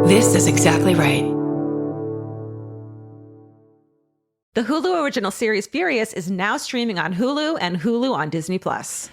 This is exactly right. The Hulu original series Furious is now streaming on Hulu and Hulu on Disney+.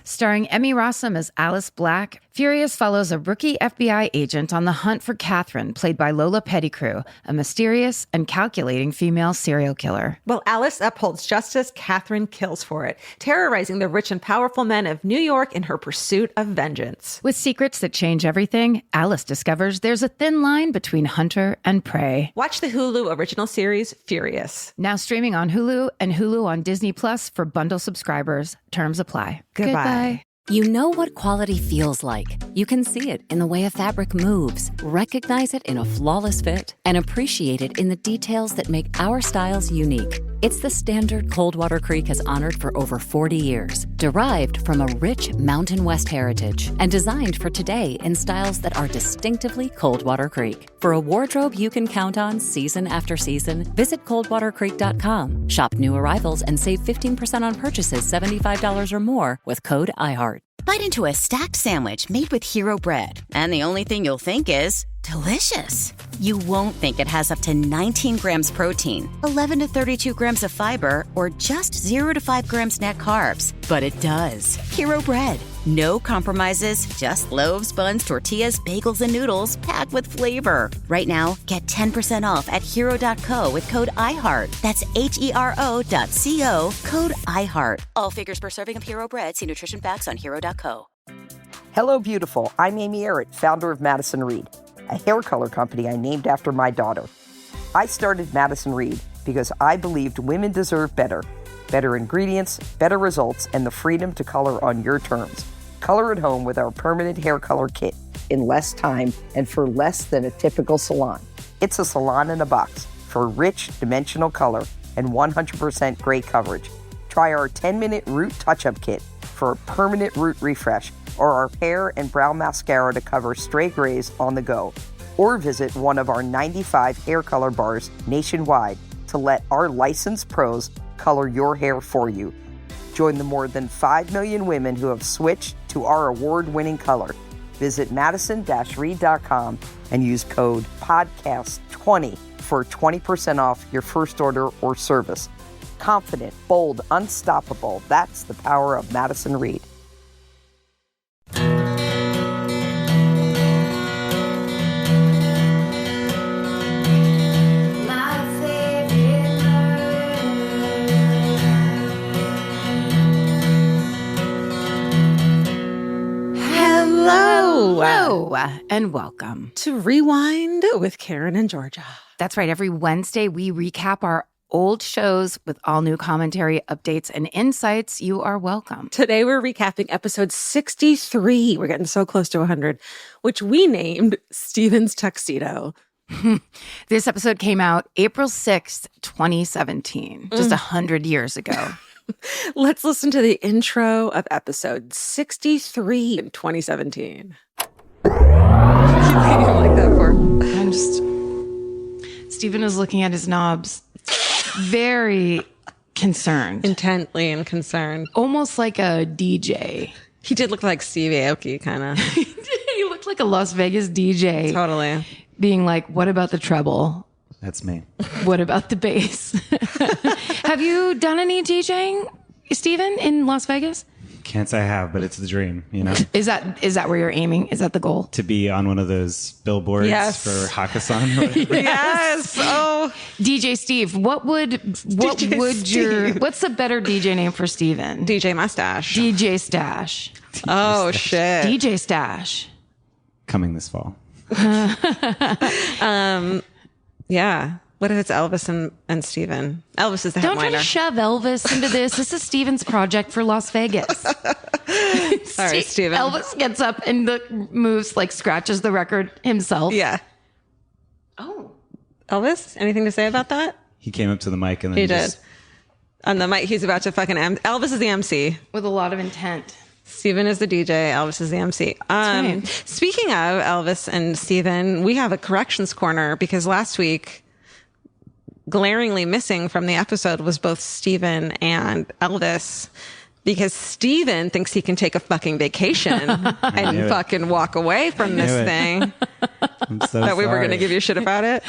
Starring Emmy Rossum as Alice Black, Furious follows a rookie FBI agent on the hunt for Catherine, played by Lola Pettigrew, a mysterious and calculating female serial killer. While Alice upholds justice, Catherine kills for it, terrorizing the rich and powerful men of New York in her pursuit of vengeance. With secrets that change everything, Alice discovers there's a thin line between hunter and prey. Watch the Hulu original series Furious. Now streaming on Hulu and Hulu on Disney Plus for bundle subscribers. Terms apply. Goodbye. You know what quality feels like. You can see it in the way a fabric moves, recognize it in a flawless fit, and appreciate it in the details that make our styles unique. It's the standard Coldwater Creek has honored for over 40 years, derived from a rich Mountain West heritage, and designed for today in styles that are distinctively Coldwater Creek. For a wardrobe you can count on season after season, visit coldwatercreek.com. Shop new arrivals and save 15% on purchases $75 or more with code IHEART. Bite into a stacked sandwich made with Hero Bread, and the only thing you'll think is delicious. You won't think it has up to 19 grams protein, 11 to 32 grams of fiber, or just 0 to 5 grams net carbs. But it does. Hero Bread. No compromises, just loaves, buns, tortillas, bagels, and noodles packed with flavor. Right now, get 10% off at hero.co with code IHEART. That's HERO.co, code IHEART. All figures per serving of Hero Bread. See nutrition facts on hero.co. Hello, beautiful. I'm Amy Errett, founder of Madison Reed, a hair color company I named after my daughter. I started Madison Reed because I believed women deserve better. Better ingredients, better results, and the freedom to color on your terms. Color at home with our permanent hair color kit in less time and for less than a typical salon. It's a salon in a box for rich, dimensional color and 100% gray coverage. Try our 10-minute root touch-up kit for a permanent root refresh, or our hair and brow mascara to cover stray grays on the go. Or visit one of our 95 hair color bars nationwide to let our licensed pros color your hair for you. Join the more than 5 million women who have switched to our award-winning color. Visit madison-reed.com and use code PODCAST20 for 20% off your first order or service. Confident, bold, unstoppable. That's the power of Madison Reed. Hello, and welcome to Rewind with Karen and Georgia. That's right. Every Wednesday, we recap our old shows with all new commentary, updates, and insights. You are welcome. Today, we're recapping episode 63. We're getting so close to 100, which we named Steven's Tuxedo. This episode came out April 6th, 2017, just 100 years ago. Let's listen to the intro of episode 63 in 2017. Like that for? I'm just... Stephen is looking at his knobs, very concerned. Intently and concerned. Almost like a DJ. He did look like Steve Aoki, kind of. He looked like a Las Vegas DJ. Totally. Being like, what about the treble? That's me. What about the bass? Have you done any DJing, Stephen, in Las Vegas? Can't say I have, but it's the dream, you know? Is that where you're aiming? Is that the goal? To be on one of those billboards for Hakkasan or whatever. Yes. Oh. DJ Steve, what's the better DJ name for Steven? DJ Mustache. DJ Stash. Oh, shit. DJ Stash. Coming this fall. Yeah. What if it's Elvis and Steven? Elvis is the headliner. Don't try to shove Elvis into this. This is Steven's project for Las Vegas. Sorry, Steven. Elvis gets up and moves, like scratches the record himself. Yeah. Oh. Elvis, anything to say about that? He came up to the mic and then he did. On the mic, he's about to fucking Elvis is the MC. With a lot of intent. Steven is the DJ. Elvis is the MC. Right. Speaking of Elvis and Steven, we have a corrections corner because last week, glaringly missing from the episode was both Steven and Elvis, because Steven thinks he can take a fucking vacation and fucking walk away from this thing. So that we were going to give you shit about it.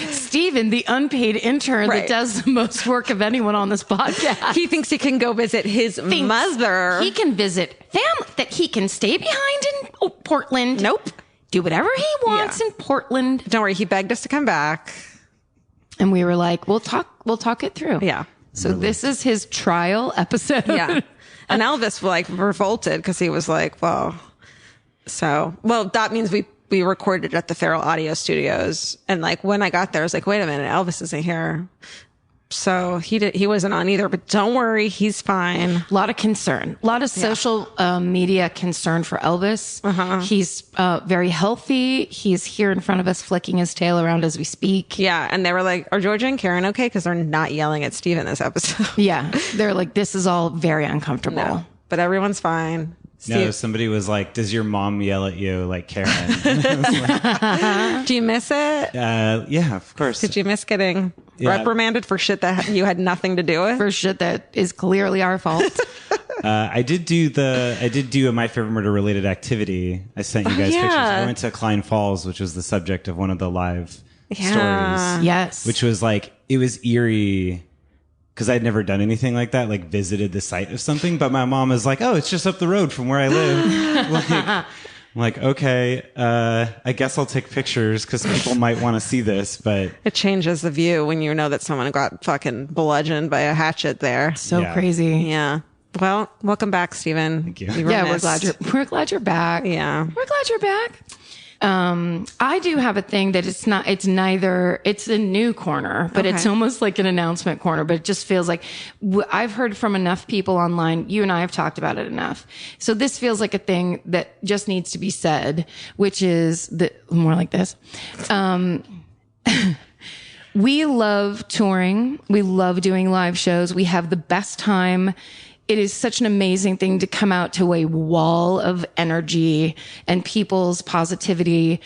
Steven, the unpaid intern that does the most work of anyone on this podcast. He thinks he can go visit his mother. He can visit family, that he can stay behind in Portland. Nope. Do whatever he wants in Portland. Don't worry. He begged us to come back. And we were like, we'll talk it through. Yeah. So this is his trial episode. Yeah. And Elvis revolted because he was like, well, that means we recorded at the Feral Audio Studios. And like when I got there, I was like, wait a minute, Elvis isn't here. So he wasn't on either, but don't worry, he's fine. A lot of concern, a lot of social media concern for Elvis. He's very healthy. He's here in front of us, flicking his tail around as we speak. Yeah. And they were like, are Georgia and Karen okay? Because they're not yelling at Steven this episode. Yeah. They're like, this is all very uncomfortable. No, but everyone's fine. No, somebody was like, does your mom yell at you like Karen? Do you miss it? Yeah, of course. Did you miss getting reprimanded for shit that you had nothing to do with? For shit that is clearly our fault. I did do a My Favorite Murder related activity. I sent you guys pictures. I went to Klein Falls, which was the subject of one of the live stories. Yes. Which was like, it was eerie. Because I'd never done anything like that, like visited the site of something. But my mom is like, oh, it's just up the road from where I live. I'm like, okay, I guess I'll take pictures because people might want to see this. But it changes the view when you know that someone got fucking bludgeoned by a hatchet there. So crazy. Yeah. Well, welcome back, Steven. Thank you. We're glad you're back. Yeah. We're glad you're back. I do have a thing that it's a new corner, but it's almost like an announcement corner, but it just feels like I've heard from enough people online. You and I have talked about it enough. So this feels like a thing that just needs to be said, which is more like this. We love touring. We love doing live shows. We have the best time. It is such an amazing thing to come out to a wall of energy and people's positivity.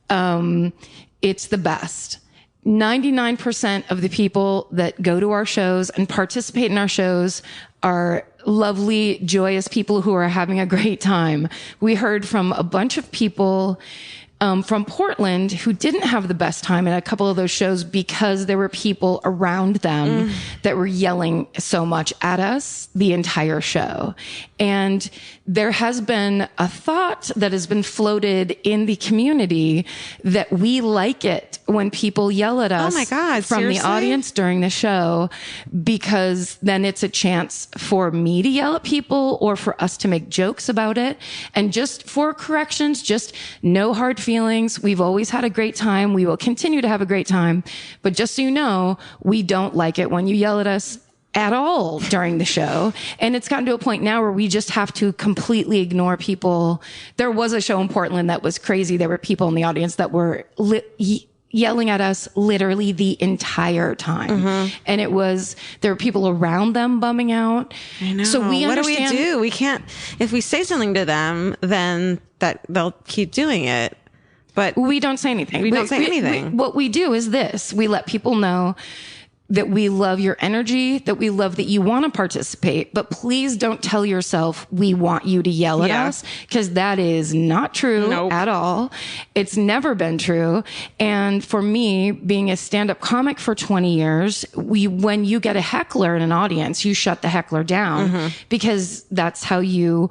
It's the best. 99% of the people that go to our shows and participate in our shows are lovely, joyous people who are having a great time. We heard from a bunch of people from Portland who didn't have the best time at a couple of those shows because there were people around them that were yelling so much at us the entire show. And there has been a thought that has been floated in the community that we like it when people yell at us from seriously? The audience during the show, because then it's a chance for me to yell at people or for us to make jokes about it. And just for corrections, just no hard feelings. We've always had a great time. We will continue to have a great time. But just so you know, we don't like it when you yell at us at all during the show. And it's gotten to a point now where we just have to completely ignore people. There was a show in Portland that was crazy. There were people in the audience that were yelling at us literally the entire time. And there were people around them bumming out. I know. So we understand. What do? We can't, if we say something to them, then they'll keep doing it. But we don't say anything. We don't say anything. What we do is this. We let people know that we love your energy, that we love that you want to participate, but please don't tell yourself we want you to yell at us, because that is not true at all. It's never been true. And for me, being a stand-up comic for 20 years, when you get a heckler in an audience, you shut the heckler down because that's how you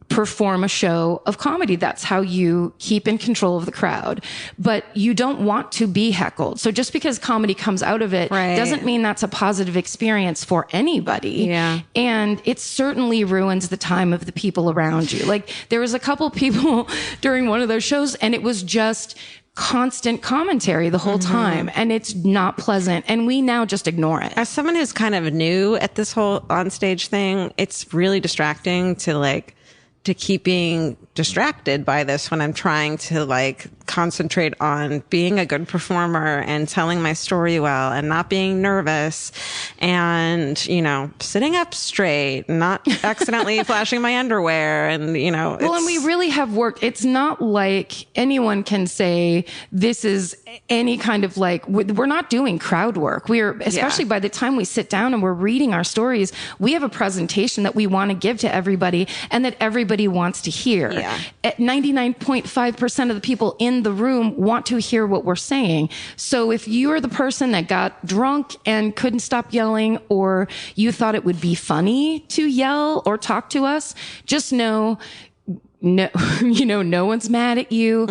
perform a show of comedy. That's how you keep in control of the crowd. But you don't want to be heckled. So just because comedy comes out of it doesn't mean that's a positive experience for anybody. Yeah. And it certainly ruins the time of the people around you. Like, there was a couple people during one of those shows, and it was just constant commentary the whole time, and it's not pleasant, and we now just ignore it. As someone who's kind of new at this whole onstage thing, it's really distracting to keep being distracted by this when I'm trying to concentrate on being a good performer and telling my story well and not being nervous and, sitting up straight, not accidentally flashing my underwear. And, well, and we really have worked. It's not like anyone can say this is any kind of we're not doing crowd work. Especially by the time we sit down and we're reading our stories, we have a presentation that we want to give to everybody and that everybody wants to hear. Yeah. At 99.5% of the people in in the room want to hear what we're saying. So if you're the person that got drunk and couldn't stop yelling, or you thought it would be funny to yell or talk to us, just know, no, no one's mad at you.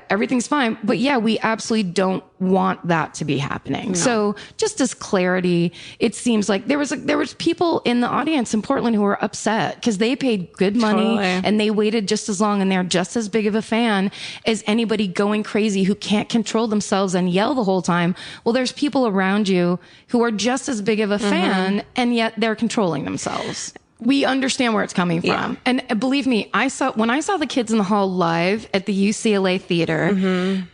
Everything's fine. But yeah, we absolutely don't want that to be happening. No. So just as clarity, it seems like there was people in the audience in Portland who were upset because they paid good money and they waited just as long, and they're just as big of a fan as anybody going crazy who can't control themselves and yell the whole time. Well, there's people around you who are just as big of a fan, and yet they're controlling themselves. We understand where it's coming from. Yeah. And believe me, when I saw the kids in the hall live at the UCLA theater,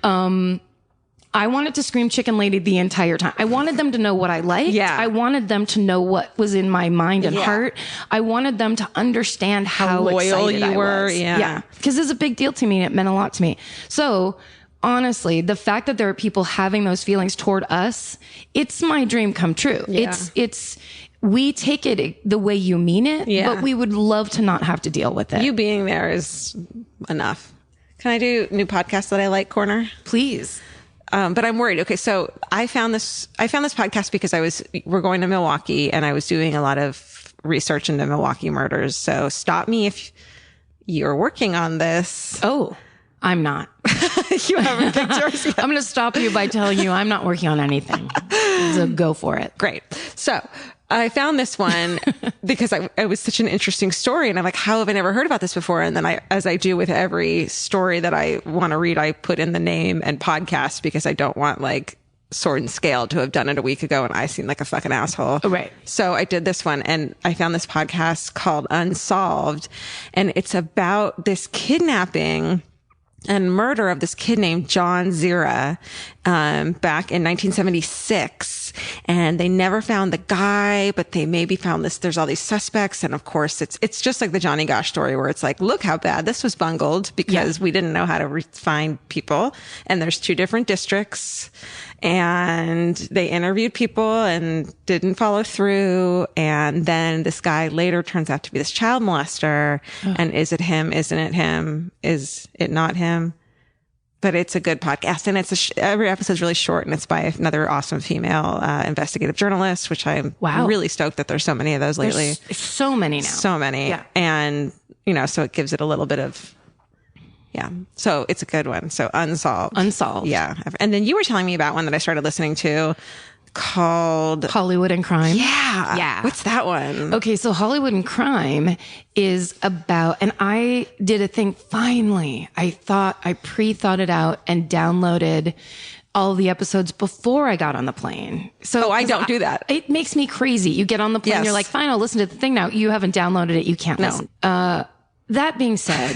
I wanted to scream Chicken Lady the entire time. I wanted them to know what I liked. Yeah. I wanted them to know what was in my mind and heart. I wanted them to understand how loyal you were. Yeah. Because it's a big deal to me, and it meant a lot to me. So honestly, the fact that there are people having those feelings toward us, it's my dream come true. Yeah. We take it the way you mean it, but we would love to not have to deal with it. You being there is enough. Can I do new podcast that I like corner? Please. But I'm worried. Okay. So I found this podcast because we're going to Milwaukee, and I was doing a lot of research into Milwaukee murders. So stop me if you're working on this. Oh, I'm not. You haven't picked yours yet. I'm going to stop you by telling you I'm not working on anything. So go for it. Great. So I found this one because it was such an interesting story, and I'm like, how have I never heard about this before? And then as I do with every story that I want to read, I put in the name and podcast because I don't want like Sword and Scale to have done it a week ago and I seem like a fucking asshole. Right. So I did this one, and I found this podcast called Unsolved, and it's about this kidnapping and murder of this kid named John Zira, back in 1976. And they never found the guy, but they maybe found this. There's all these suspects. And of course, it's just like the Johnny Gosch story, where it's like, look how bad this was bungled because we didn't know how to find people. And there's 2 different districts, and they interviewed people and didn't follow through. And then this guy later turns out to be this child molester. And is it him? Isn't it him? Is it not him? But it's a good podcast, and it's every episode is really short, and it's by another awesome female investigative journalist, which I'm really stoked that there's so many of those lately. There's so many now. So many. Yeah. And, so it gives it a little bit of, so it's a good one. So Unsolved. Yeah. And then you were telling me about one that I started listening to called Hollywood and Crime. Yeah. What's that one? Okay. So Hollywood and Crime is about, and I did a thing finally. I pre-thought it out and downloaded all the episodes before I got on the plane. So I don't do that. It makes me crazy. You get on the plane, you're like, fine, I'll listen to the thing now. You haven't downloaded it. You can't listen. That being said,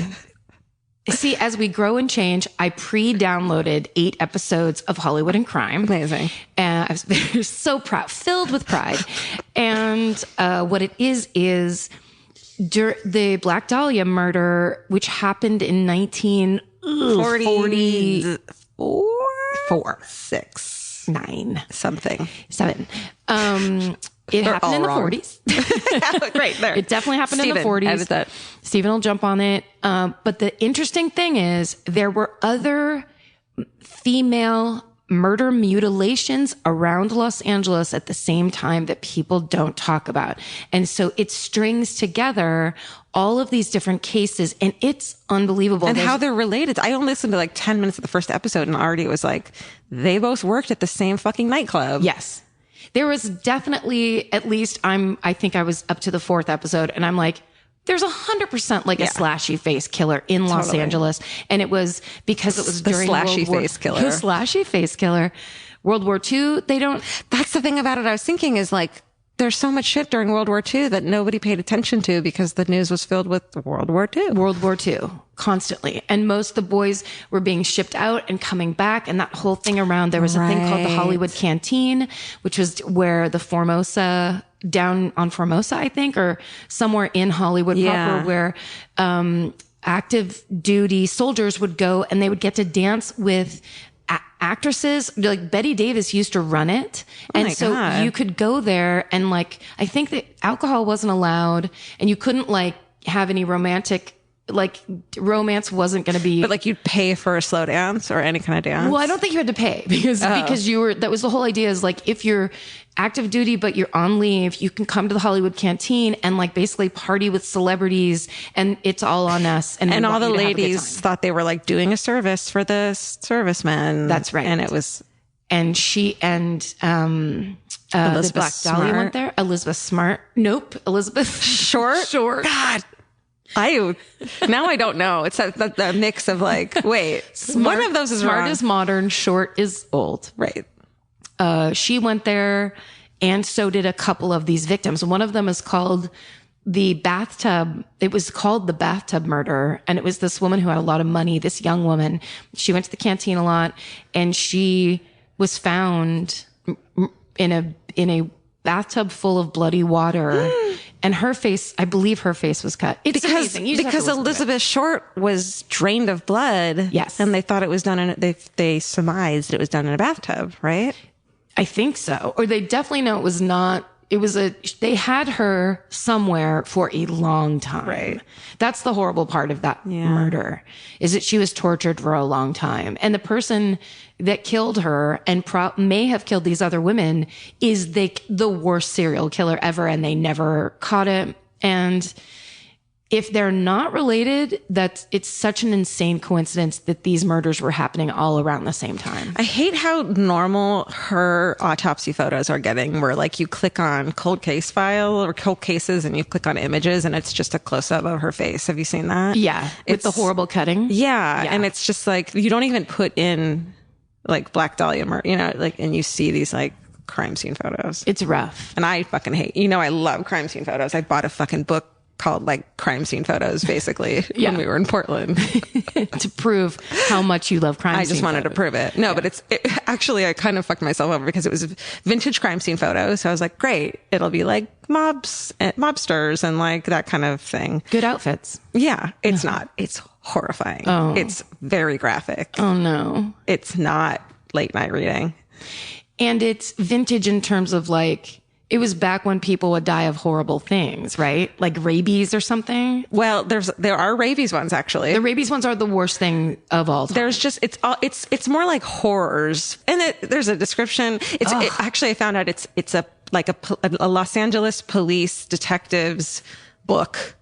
see, as we grow and change, I pre-downloaded 8 episodes of Hollywood and Crime. Amazing. And I was so proud, filled with pride. And what it is the Black Dahlia murder, which happened in 1944, 6, 9, something, 7. It happened in the 40s. Great. There. It definitely happened in the 40s. Stephen will jump on it. But the interesting thing is there were other female murder mutilations around Los Angeles at the same time that people don't talk about. And so it strings together all of these different cases, and it's unbelievable. And how they're related. I only listened to like 10 minutes of the first episode, and already it was like, they both worked at the same fucking nightclub. Yes. There was definitely, at least I think I was up to the 4th episode, and I'm like, there's 100% like a slashy face killer in Los Angeles. And it was because it was during slashy face killer. The slashy face killer. World War II, that's the thing about it. I was thinking is like, there's so much shit during World War II that nobody paid attention to because the news was filled with World War II. World War II, constantly. And most of the boys were being shipped out and coming back. And that whole thing around, there was a thing called the Hollywood Canteen, which was where the down on Formosa, I think, or somewhere in Hollywood proper, where active duty soldiers would go and they would get to dance with actresses. Like Betty Davis used to run it. And so you could go there and like, I think that alcohol wasn't allowed and you couldn't like have any romantic like romance wasn't going to be. But like you'd pay for a slow dance or any kind of dance? Well, I don't think you had to pay because that was the whole idea is like, if you're active duty, but you're on leave, you can come to the Hollywood Canteen and like basically party with celebrities and it's all on us. And all the ladies thought they were like doing a service for the servicemen. That's right. And it was. And she and Elizabeth the Black Dahlia went there. Elizabeth Smart. Nope. Elizabeth Short. God. Now I don't know. It's the mix of like, wait, one of those is smart wrong. is modern, short is old. Right. She went there, and so did a couple of these victims. One of them is called the bathtub. It was called the bathtub murder. And it was this woman who had a lot of money, this young woman. She went to the canteen a lot, and she was found in a bathtub full of bloody water. And her face, I believe her face was cut. It's amazing. Because Elizabeth Short was drained of blood. Yes. And they thought it was done they surmised it was done in a bathtub, right? I think so. Or they definitely know it was not. They had her somewhere for a long time. Right. That's the horrible part of that murder, is that she was tortured for a long time. And the person that killed her and may have killed these other women is the worst serial killer ever, and they never caught it. And if they're not related, it's such an insane coincidence that these murders were happening all around the same time. I hate how normal her autopsy photos are getting, where like you click on cold case file or cold cases and you click on images and it's just a close up of her face. Have you seen that? Yeah. With the horrible cutting. Yeah. And it's just like, you don't even put in like Black Dahlia murder, and you see these like crime scene photos. It's rough. And I fucking hate, I love crime scene photos. I bought a fucking book called like Crime Scene Photos, basically, when we were in Portland. To prove how much you love crime scene I just wanted to prove it. No, but actually, I kind of fucked myself over because it was vintage crime scene photos. So I was like, great, it'll be like mobsters and like that kind of thing. Good outfits. Yeah, it's not. It's horrifying. Oh. It's very graphic. Oh no. It's not late night reading. And it's vintage in terms of like, it was back when people would die of horrible things, right? Like rabies or something. Well, there are rabies ones actually. The rabies ones are the worst thing of all time. There's just it's more like horrors, and there's a description. Actually, I found out it's a Los Angeles police detective's book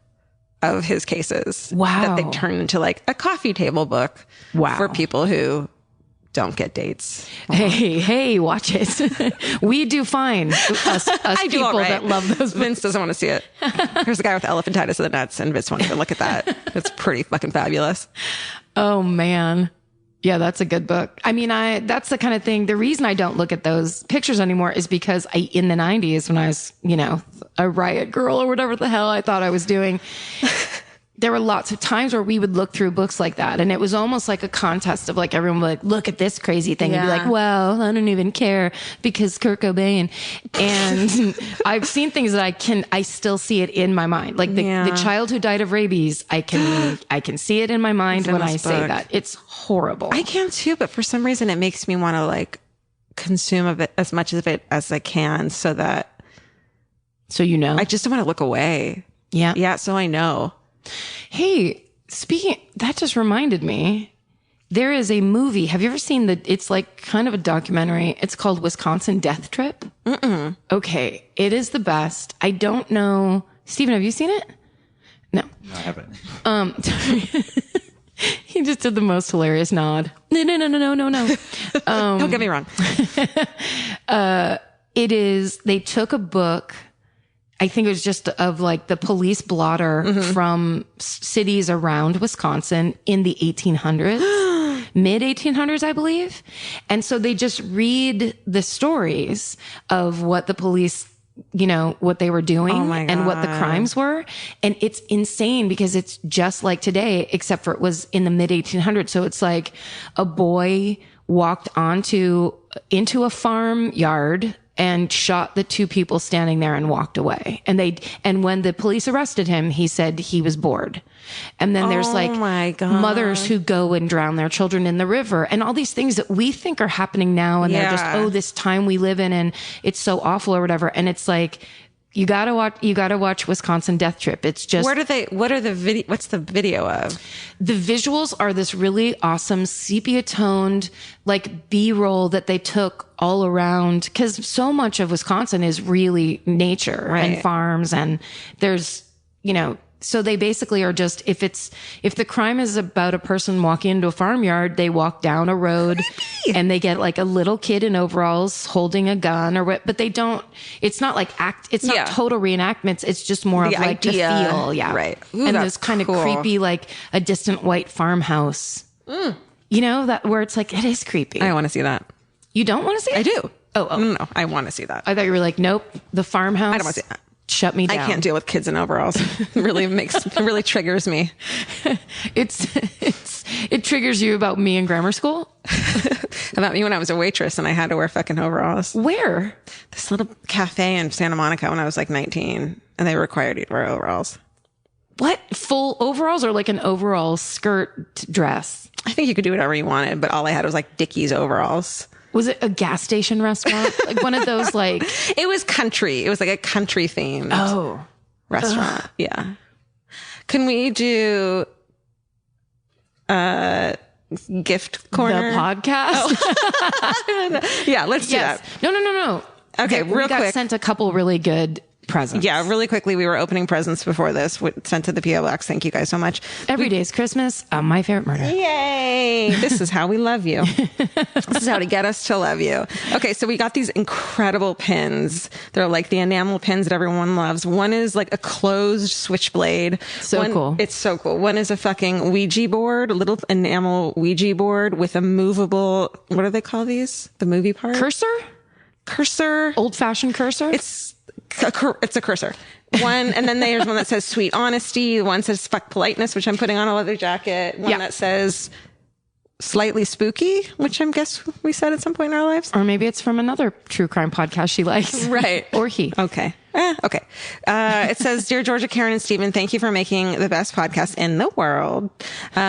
of his cases. Wow. That they turned into like a coffee table book. Wow. For people who don't get dates. Hey, watch it. We do fine. Us I do people all right. that love those. Vince doesn't want to see it. There's a guy with elephantitis of the nuts, and Vince won't even look at that. It's pretty fucking fabulous. Oh man. Yeah, that's a good book. I mean, that's the kind of thing. The reason I don't look at those pictures anymore is because in the 90s, when I was, a riot girl or whatever the hell I thought I was doing, there were lots of times where we would look through books like that. And it was almost like a contest of like, everyone would like, look at this crazy thing. And be like, well, I don't even care because Kurt Cobain. And I've seen things that I still see it in my mind. Like the child who died of rabies, I can see it in my mind when I say that. It's horrible. I can too, but for some reason it makes me want to like consume of it as much of it as I can so that. So I just don't want to look away. Yeah. Yeah. So I know. Hey, that just reminded me, there is a movie. Have you ever seen it's like kind of a documentary. It's called Wisconsin Death Trip. Mm-mm. Okay. It is the best. I don't know. Steven, have you seen it? No. No, I haven't. He just did the most hilarious nod. No. Don't get me wrong. They took a book, I think it was just of like the police blotter from cities around Wisconsin in the 1800s, mid 1800s, I believe. And so they just read the stories of what the police, what they were doing and what the crimes were. And it's insane because it's just like today, except for it was in the mid 1800s. So it's like a boy walked into a farmyard and shot the two people standing there and walked away. And when the police arrested him, he said he was bored. And then there's mothers who go and drown their children in the river and all these things that we think are happening now. And they're just, this time we live in and it's so awful or whatever. And it's like, You gotta watch Wisconsin Death Trip. It's just what's the video of? The visuals are this really awesome sepia toned like B-roll that they took all around, because so much of Wisconsin is really nature and farms, and there's, so they basically are just, if the crime is about a person walking into a farmyard, they walk down a road and they get like a little kid in overalls holding a gun or what, but they don't, it's not like it's not total reenactments. It's just more The of like idea. the feel. Yeah. Right. Ooh, and that's this kind cool. of creepy, like a distant white farmhouse, that where it's like, it is creepy. I want to see that. You don't want to see it? I do. Oh. No, I want to see that. I thought you were like, nope, the farmhouse. I don't want to see that. Shut me down. I can't deal with kids in overalls. It really triggers me. It triggers you about me in grammar school? About me when I was a waitress and I had to wear fucking overalls. Where? This little cafe in Santa Monica when I was like 19, and they required you to wear overalls. What? Full overalls or like an overall skirt dress? I think you could do whatever you wanted, but all I had was like Dickies overalls. Was it a gas station restaurant? Like one of those like... It was country. It was like a country themed restaurant. Ugh. Yeah. Can we do gift corner? The podcast? Yeah, let's do that. No. Okay, we real got quick. sent a couple really good presents. Yeah, really quickly. We were opening presents before this, sent to the P.O. Box. Thank you guys so much. Every day is Christmas. My favorite murder. Yay! This is how we love you. This is how to get us to love you. Okay, so we got these incredible pins. They're like the enamel pins that everyone loves. One is like a closed switchblade. Cool. It's so cool. One is a fucking Ouija board, a little enamel Ouija board with a movable, what do they call these? The movie part? Cursor. Old-fashioned cursor? It's a cursor. One, and then there's one that says sweet honesty. One says fuck politeness, which I'm putting on a leather jacket. One that says slightly spooky, which I guess we said at some point in our lives. Or maybe it's from another true crime podcast she likes. Right. Or he. Okay. Okay. It says, Dear Georgia, Karen, and Stephen, thank you for making the best podcast in the world.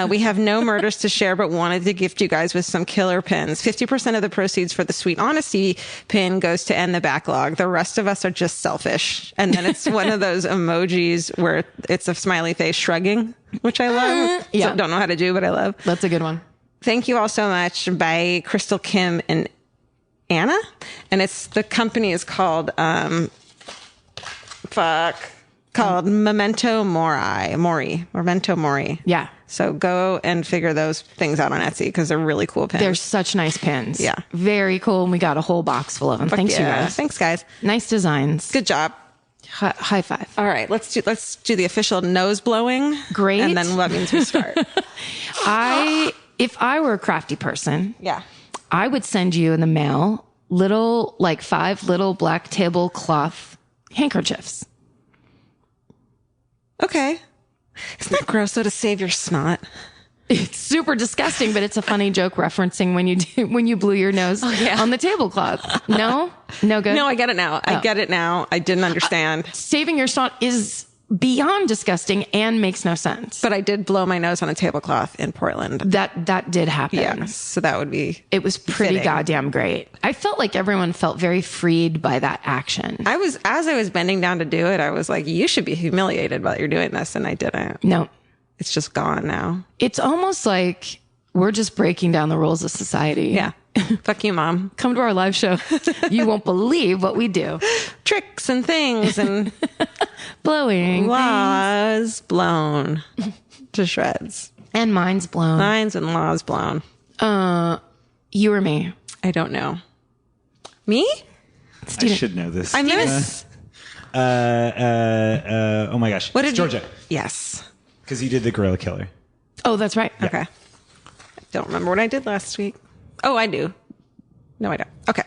We have no murders to share, but wanted to gift you guys with some killer pins. 50% of the proceeds for the sweet honesty pin goes to end the backlog. The rest of us are just selfish. And then it's one of those emojis where it's a smiley face shrugging, which I love. Yeah. So don't know how to do, but I love. That's a good one. Thank you all so much, by Crystal, Kim, and Anna. And the company is called, Memento Mori. Yeah. So go and figure those things out on Etsy because they're really cool pins. They're such nice pins. Yeah. Very cool. And we got a whole box full of them. Thanks, you guys. Thanks, guys. Nice designs. Good job. High five. All right, let's do the official nose blowing. Great. And then that means we start. If I were a crafty person, Yeah. I would send you in the mail 5 little black tablecloth handkerchiefs. Okay. Isn't that gross though to save your snot? It's super disgusting, but it's a funny joke referencing when you blew your nose on the tablecloth. No good. No, I get it now. I get it now. I didn't understand. Saving your snot is beyond disgusting and makes no sense. But I did blow my nose on a tablecloth in Portland. That did happen. Yeah. So that would be. It was pretty fitting. goddamn great. I felt like everyone felt very freed by that action. As I was bending down to do it, I was like, you should be humiliated while you're doing this. And I didn't. No. It's just gone now. It's almost like we're just breaking down the rules of society. Yeah. Fuck you, Mom. Come to our live show. You won't believe what we do. Tricks and things and Blowing. laws blown to shreds. And mine's blown. Lines and laws blown. You or me? I don't know. Me? I should know this. I'm gonna. Oh my gosh. What did it's Georgia. Yes. Because you did the gorilla killer. Oh, that's right. Okay. I don't remember what I did last week. Oh, I do. No, I don't. Okay.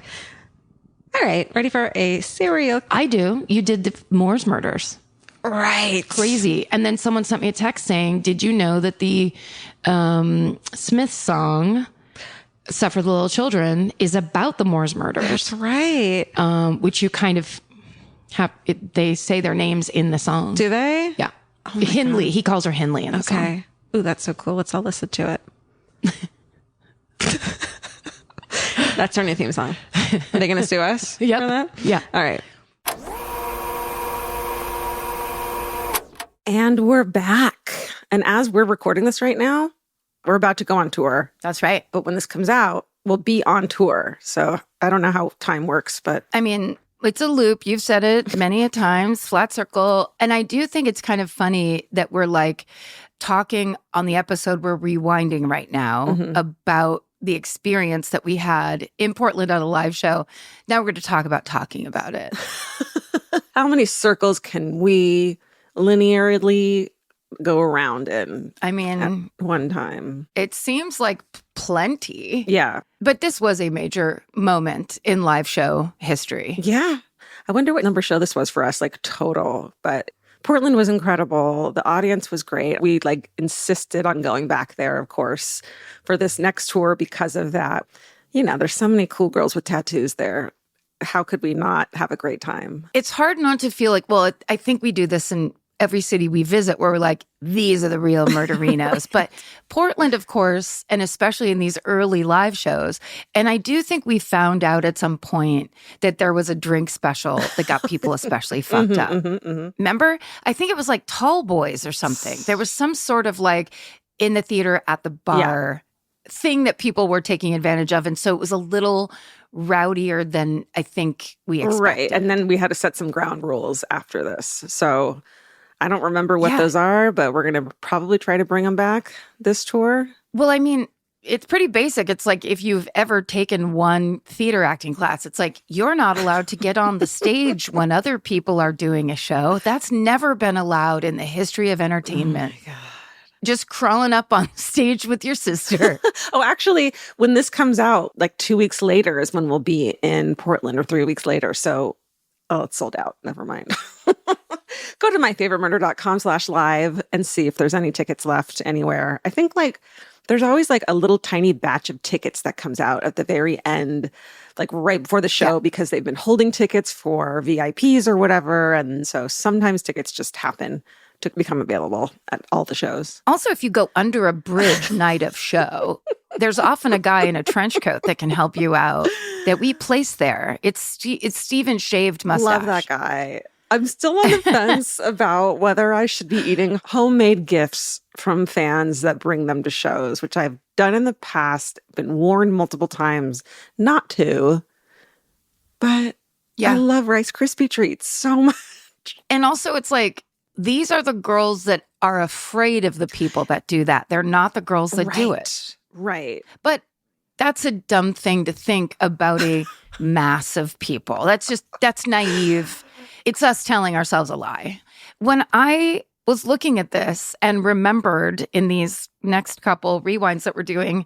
All right. Ready for a serial? I do. You did the Moore's murders. Right. Crazy. And then someone sent me a text saying, did you know that the Smith song, Suffer the Little Children, is about the Moore's murders? That's right. Which you kind of have, they say their names in the song. Do they? Yeah. Hindley. He calls her Hindley in the song. Okay. Ooh, that's so cool. Let's all listen to it. That's our new theme song. Are they going to sue us? Yep. For that? Yeah. All right. And we're back. And as we're recording this right now, we're about to go on tour. That's right. But when this comes out, we'll be on tour. So I don't know how time works, but I mean, it's a loop. You've said it many a times, flat circle. And I do think it's kind of funny that we're like talking on the episode we're rewinding right now about the experience that we had in Portland on a live show. Now we're going to talk about talking about it. How many circles can we linearly go around in? I mean, at one time. It seems like plenty. Yeah. But this was a major moment in live show history. Yeah. I wonder what number show this was for us, like total. But Portland was incredible. The audience was great. We like insisted on going back there, of course, for this next tour because of that. You know, there's so many cool girls with tattoos there. How could we not have a great time? It's hard not to feel like, well, I think we do this in every city we visit where we're like, these are the real murderinos. But Portland, of course, and especially in these early live shows, and I do think we found out at some point that there was a drink special that got people especially fucked up. Remember? I think it was like Tall Boys or something. There was some sort of like in the theater at the bar thing that people were taking advantage of. And so it was a little rowdier than I think we expected. Right. And then we had to set some ground rules after this. So I don't remember what those are, but we're going to probably try to bring them back this tour. Well, I mean, it's pretty basic. It's like if you've ever taken one theater acting class, it's like you're not allowed to get on the stage when other people are doing a show. That's never been allowed in the history of entertainment. Oh my God. Just crawling up on stage with your sister. Oh, actually, when this comes out, like 2 weeks later is when we'll be in Portland, or 3 weeks later. So, it's sold out. Never mind. Go to myfavoritemurder.com/live and see if there's any tickets left anywhere. I think like there's always like a little tiny batch of tickets that comes out at the very end, like right before the show, because they've been holding tickets for VIPs or whatever. And so sometimes tickets just happen to become available at all the shows. Also, if you go under a bridge night of show, there's often a guy in a trench coat that can help you out that we place there. It's Steven's shaved mustache. Love that guy. I'm still on the fence about whether I should be eating homemade gifts from fans that bring them to shows, which I've done in the past, been warned multiple times not to. But I love Rice Krispie treats so much. And also, it's like, these are the girls that are afraid of the people that do that. They're not the girls that do it. Right. But that's a dumb thing to think about a mass of people. That's naive. It's us telling ourselves a lie. When I was looking at this and remembered in these next couple rewinds that we're doing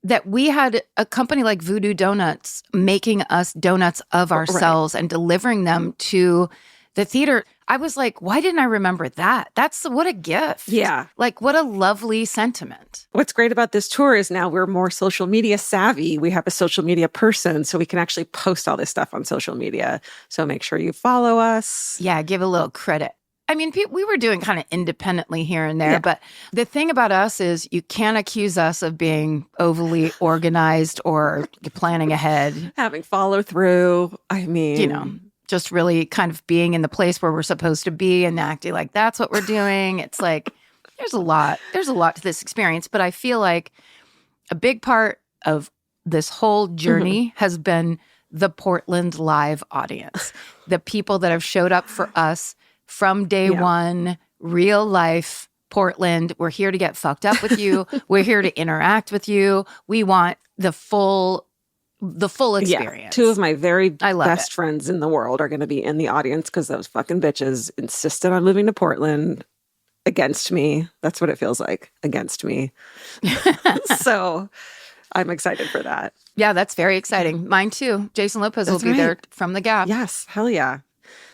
that we had a company like Voodoo Donuts making us donuts of ourselves and delivering them to the theater, I was like, why didn't I remember that? What a gift. Yeah. Like, what a lovely sentiment. What's great about this tour is now we're more social media savvy. We have a social media person, so we can actually post all this stuff on social media. So make sure you follow us. Yeah, give a little credit. I mean, we were doing kind of independently here and there, but the thing about us is you can't accuse us of being overly organized or planning ahead. Having follow through. I mean, you know, just really kind of being in the place where we're supposed to be and acting like that's what we're doing. It's like, there's a lot to this experience, but I feel like a big part of this whole journey has been the Portland live audience, the people that have showed up for us from day one, real life Portland. We're here to get fucked up with you. We're here to interact with you. We want the full experience. Yeah. Two of my very best friends in the world are going to be in the audience because those fucking bitches insisted on moving to Portland against me. That's what it feels like, against me. So I'm excited for that. Yeah, that's very exciting. Mine too. Jason Lopez will be there from the Gap. Yes, hell yeah.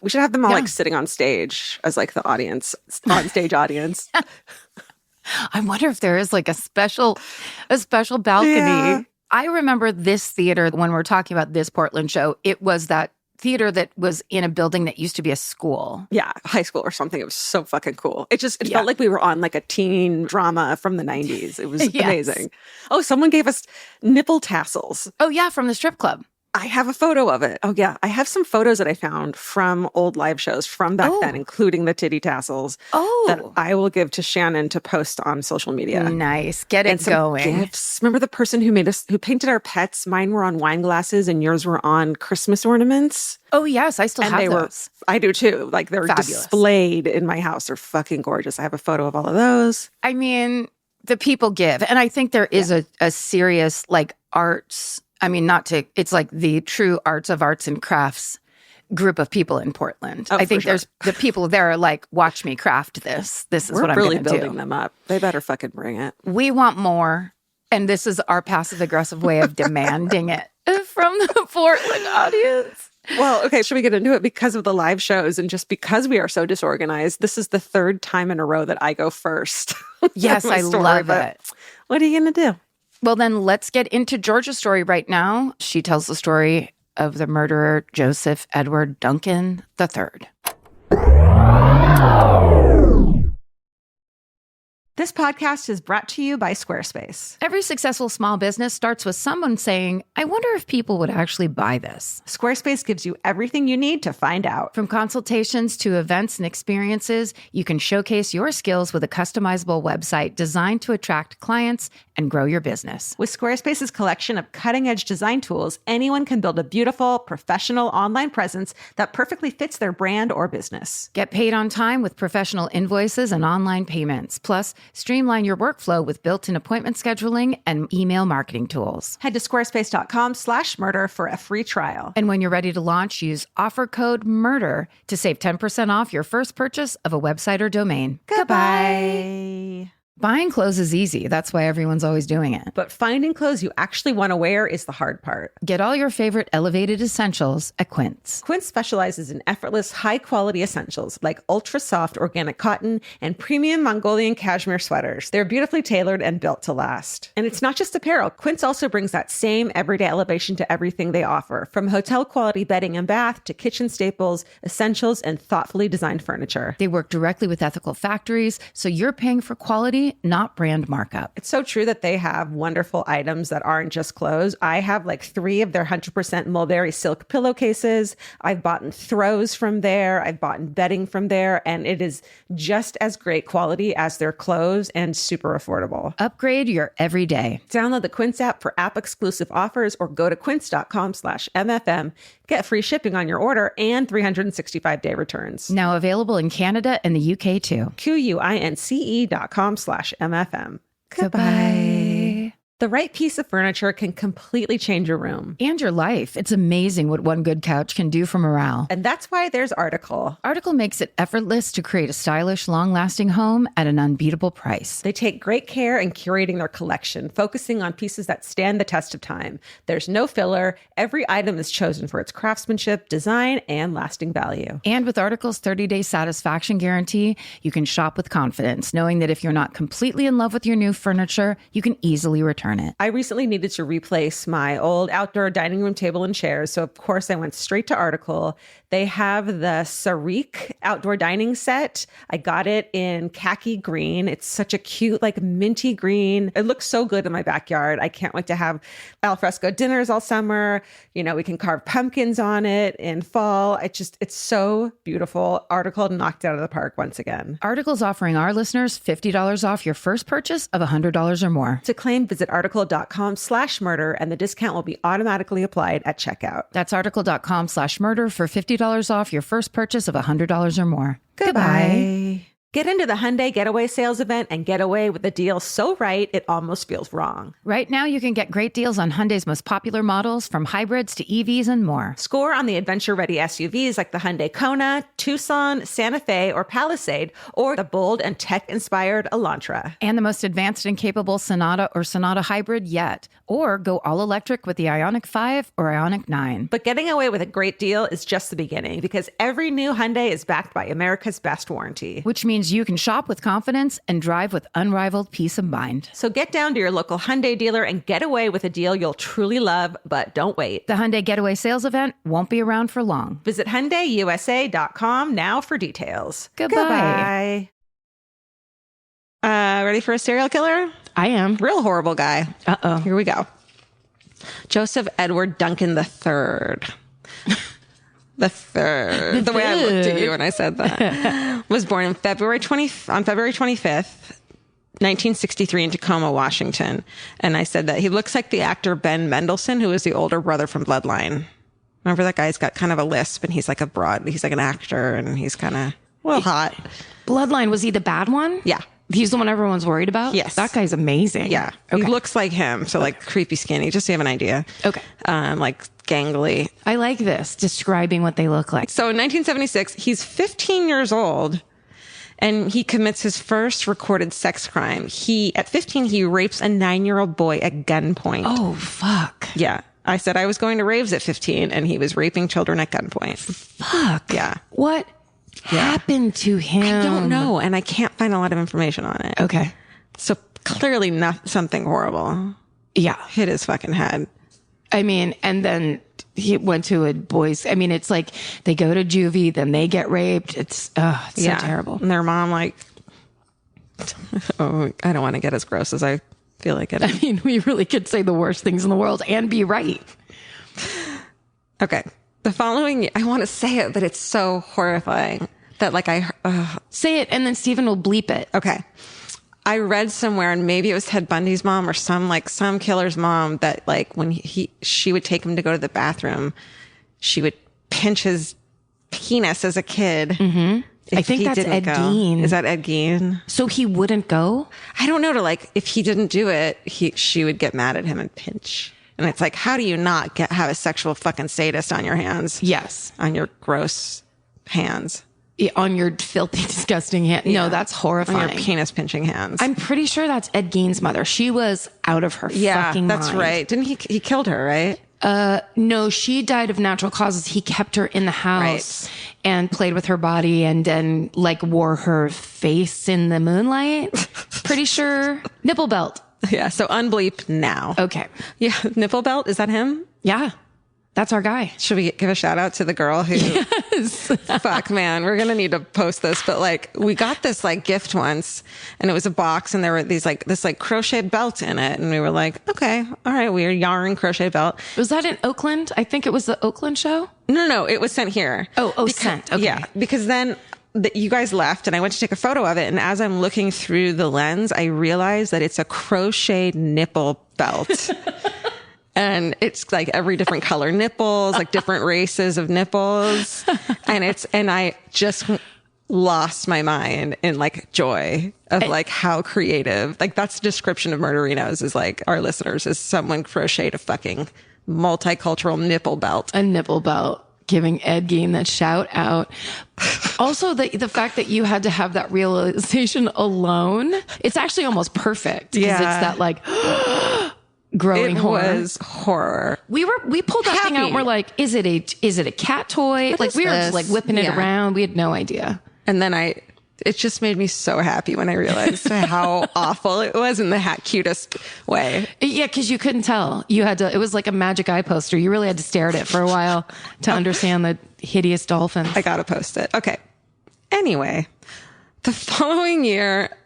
We should have them all like sitting on stage as like the audience, on stage audience. I wonder if there is like a special balcony. Yeah. I remember this theater when we're talking about this Portland show. It was that theater that was in a building that used to be a school. Yeah, high school or something. It was so fucking cool. It felt like we were on like a teen drama from the 90s. It was amazing. Oh, someone gave us nipple tassels. Oh, yeah, from the strip club. I have a photo of it. Oh, yeah. I have some photos that I found from old live shows from back then, including the titty tassels that I will give to Shannon to post on social media. Nice. Get it and some going. Gifts. Remember the person who painted our pets? Mine were on wine glasses and yours were on Christmas ornaments. Oh, yes. I still have those. I do too. Like they're displayed in my house. They're fucking gorgeous. I have a photo of all of those. I mean, the people give. And I think there is a serious like arts. I mean, it's like the true arts and crafts group of people in Portland. I think there's the people there are like, watch me craft this. This is what I'm really going to do. building them up. They better fucking bring it. We want more. And this is our passive aggressive way of demanding it from the Portland audience. Well, okay, should we get into it? Because of the live shows and just because we are so disorganized, this is the third time in a row that I go first. Yes, I love it. What are you going to do? Well, then let's get into Georgia's story right now. She tells the story of the murderer, Joseph Edward Duncan III. This podcast is brought to you by Squarespace. Every successful small business starts with someone saying, I wonder if people would actually buy this. Squarespace gives you everything you need to find out. From consultations to events and experiences, you can showcase your skills with a customizable website designed to attract clients and grow your business. With Squarespace's collection of cutting-edge design tools, anyone can build a beautiful, professional online presence that perfectly fits their brand or business. Get paid on time with professional invoices and online payments. Plus, streamline your workflow with built-in appointment scheduling and email marketing tools. Head to squarespace.com/murder for a free trial. And when you're ready to launch, use offer code MURDER to save 10% off your first purchase of a website or domain. Goodbye. Buying clothes is easy. That's why everyone's always doing it. But finding clothes you actually want to wear is the hard part. Get all your favorite elevated essentials at Quince. Quince specializes in effortless, high-quality essentials like ultra-soft organic cotton and premium Mongolian cashmere sweaters. They're beautifully tailored and built to last. And it's not just apparel. Quince also brings that same everyday elevation to everything they offer, from hotel-quality bedding and bath to kitchen staples, essentials, and thoughtfully designed furniture. They work directly with ethical factories, so you're paying for quality, not brand markup. It's so true that they have wonderful items that aren't just clothes. I have like 3 of their 100% mulberry silk pillowcases. I've bought throws from there. I've bought bedding from there. And it is just as great quality as their clothes and super affordable. Upgrade your everyday. Download the Quince app for app-exclusive offers or go to quince.com/MFM. Get free shipping on your order and 365-day returns. Now available in Canada and the UK too. QUINCE.com/MFM. Goodbye. The right piece of furniture can completely change your room. And your life. It's amazing what one good couch can do for morale. And that's why there's Article. Article makes it effortless to create a stylish, long-lasting home at an unbeatable price. They take great care in curating their collection, focusing on pieces that stand the test of time. There's no filler. Every item is chosen for its craftsmanship, design, and lasting value. And with Article's 30-day satisfaction guarantee, you can shop with confidence, knowing that if you're not completely in love with your new furniture, you can easily return it. I recently needed to replace my old outdoor dining room table and chairs, so of course I went straight to Article. They have the Sarik outdoor dining set. I got it in khaki green. It's such a cute, like minty green. It looks so good in my backyard. I can't wait to have alfresco dinners all summer. You know, we can carve pumpkins on it in fall. It's so beautiful. Article knocked it out of the park once again. Article's offering our listeners $50 off your first purchase of $100 or more. To claim, visit article.com/murder and the discount will be automatically applied at checkout. That's article.com/murder for $50 off your first purchase of $100 or more. Goodbye. Get into the Hyundai Getaway Sales event and get away with a deal so right it almost feels wrong. Right now, you can get great deals on Hyundai's most popular models, from hybrids to EVs and more. Score on the adventure-ready SUVs like the Hyundai Kona, Tucson, Santa Fe, or Palisade, or the bold and tech-inspired Elantra. And the most advanced and capable Sonata or Sonata Hybrid yet. Or go all-electric with the Ioniq 5 or Ioniq 9. But getting away with a great deal is just the beginning, because every new Hyundai is backed by America's best warranty. Which means you can shop with confidence and drive with unrivaled peace of mind. So get down to your local Hyundai dealer and get away with a deal you'll truly love, but don't wait. The Hyundai Getaway Sales event won't be around for long. Visit HyundaiUSA.com now for details. Goodbye. Ready for a serial killer? I am. Real horrible guy. Uh-oh. Here we go. Joseph Edward Duncan III. The third. The way I looked at you when I said that. Was born on February 25th, 1963 in Tacoma, Washington. And I said that he looks like the actor Ben Mendelsohn, who is the older brother from Bloodline. Remember that guy's got kind of a lisp and he's like he's like an actor and he's kind of, well, hot. Bloodline, was he the bad one? Yeah. He's the one everyone's worried about? Yes. That guy's amazing. Yeah. Okay. He looks like him. So like creepy skinny, just to have an idea. Okay. Like gangly. I like this, describing what they look like. So in 1976, he's 15 years old and he commits his first recorded sex crime. At 15, he rapes a 9-year-old boy at gunpoint. Oh, fuck. Yeah. I said I was going to raves at 15 and he was raping children at gunpoint. Fuck. Yeah. What happened to him? I don't know. And I can't find a lot of information on it. Okay. So clearly not something horrible. Yeah. Hit his fucking head. I mean, and then he went to a boys. I mean, it's like they go to juvie, then they get raped. It's so terrible. And their mom like, oh, I don't want to get as gross as I feel like it. I mean, we really could say the worst things in the world and be right. Okay. The following, I want to say it, but it's so horrifying that like Say it and then Stephen will bleep it. Okay. I read somewhere, and maybe it was Ted Bundy's mom or some killer's mom, that like when she would take him to go to the bathroom, she would pinch his penis as a kid. Mm-hmm. I think that's Ed Gein. Is that Ed Gein? So he wouldn't go? I don't know. If he didn't do it, she would get mad at him and pinch. And it's like, how do you not have a sexual fucking sadist on your hands? Yes. On your gross hands. On your filthy, disgusting hand. Yeah. No, that's horrifying. On your penis pinching hands. I'm pretty sure that's Ed Gein's mother. She was out of her fucking mind. Yeah, that's right. Didn't he killed her, right? No, she died of natural causes. He kept her in the house and played with her body and then like wore her face in the moonlight. Pretty sure. Nipple belt. Yeah, so unbleep now. Okay. Yeah, nipple belt, is that him? Yeah. That's our guy. Should we give a shout out to the girl who... Yes. Fuck, man. We're going to need to post this. But like, we got this like gift once and it was a box and there were this crochet belt in it. And we were like, okay, all right, we're yarn crochet belt. Was that in Oakland? I think it was the Oakland show. No, it was sent here. Sent. Okay. Yeah, because then you guys left and I went to take a photo of it. And as I'm looking through the lens, I realized that it's a crochet nipple belt. And it's like every different color nipples, like different races of nipples. And I just lost my mind in like joy of like how creative, like that's the description of Murderinos is like our listeners is someone crocheted a fucking multicultural nipple belt. A nipple belt. Giving Ed Gein that shout out. Also, the fact that you had to have that realization alone, it's actually almost perfect. Yeah. It's that like... growing horror. It was horror. We pulled that thing out and we're like, is it a cat toy? What like we were just like whipping it around. We had no idea. And then it just made me so happy when I realized how awful it was in the cutest way. Yeah, because you couldn't tell. It was like a magic eye poster. You really had to stare at it for a while to understand the hideous dolphins. I gotta post it. Okay. Anyway, the following year,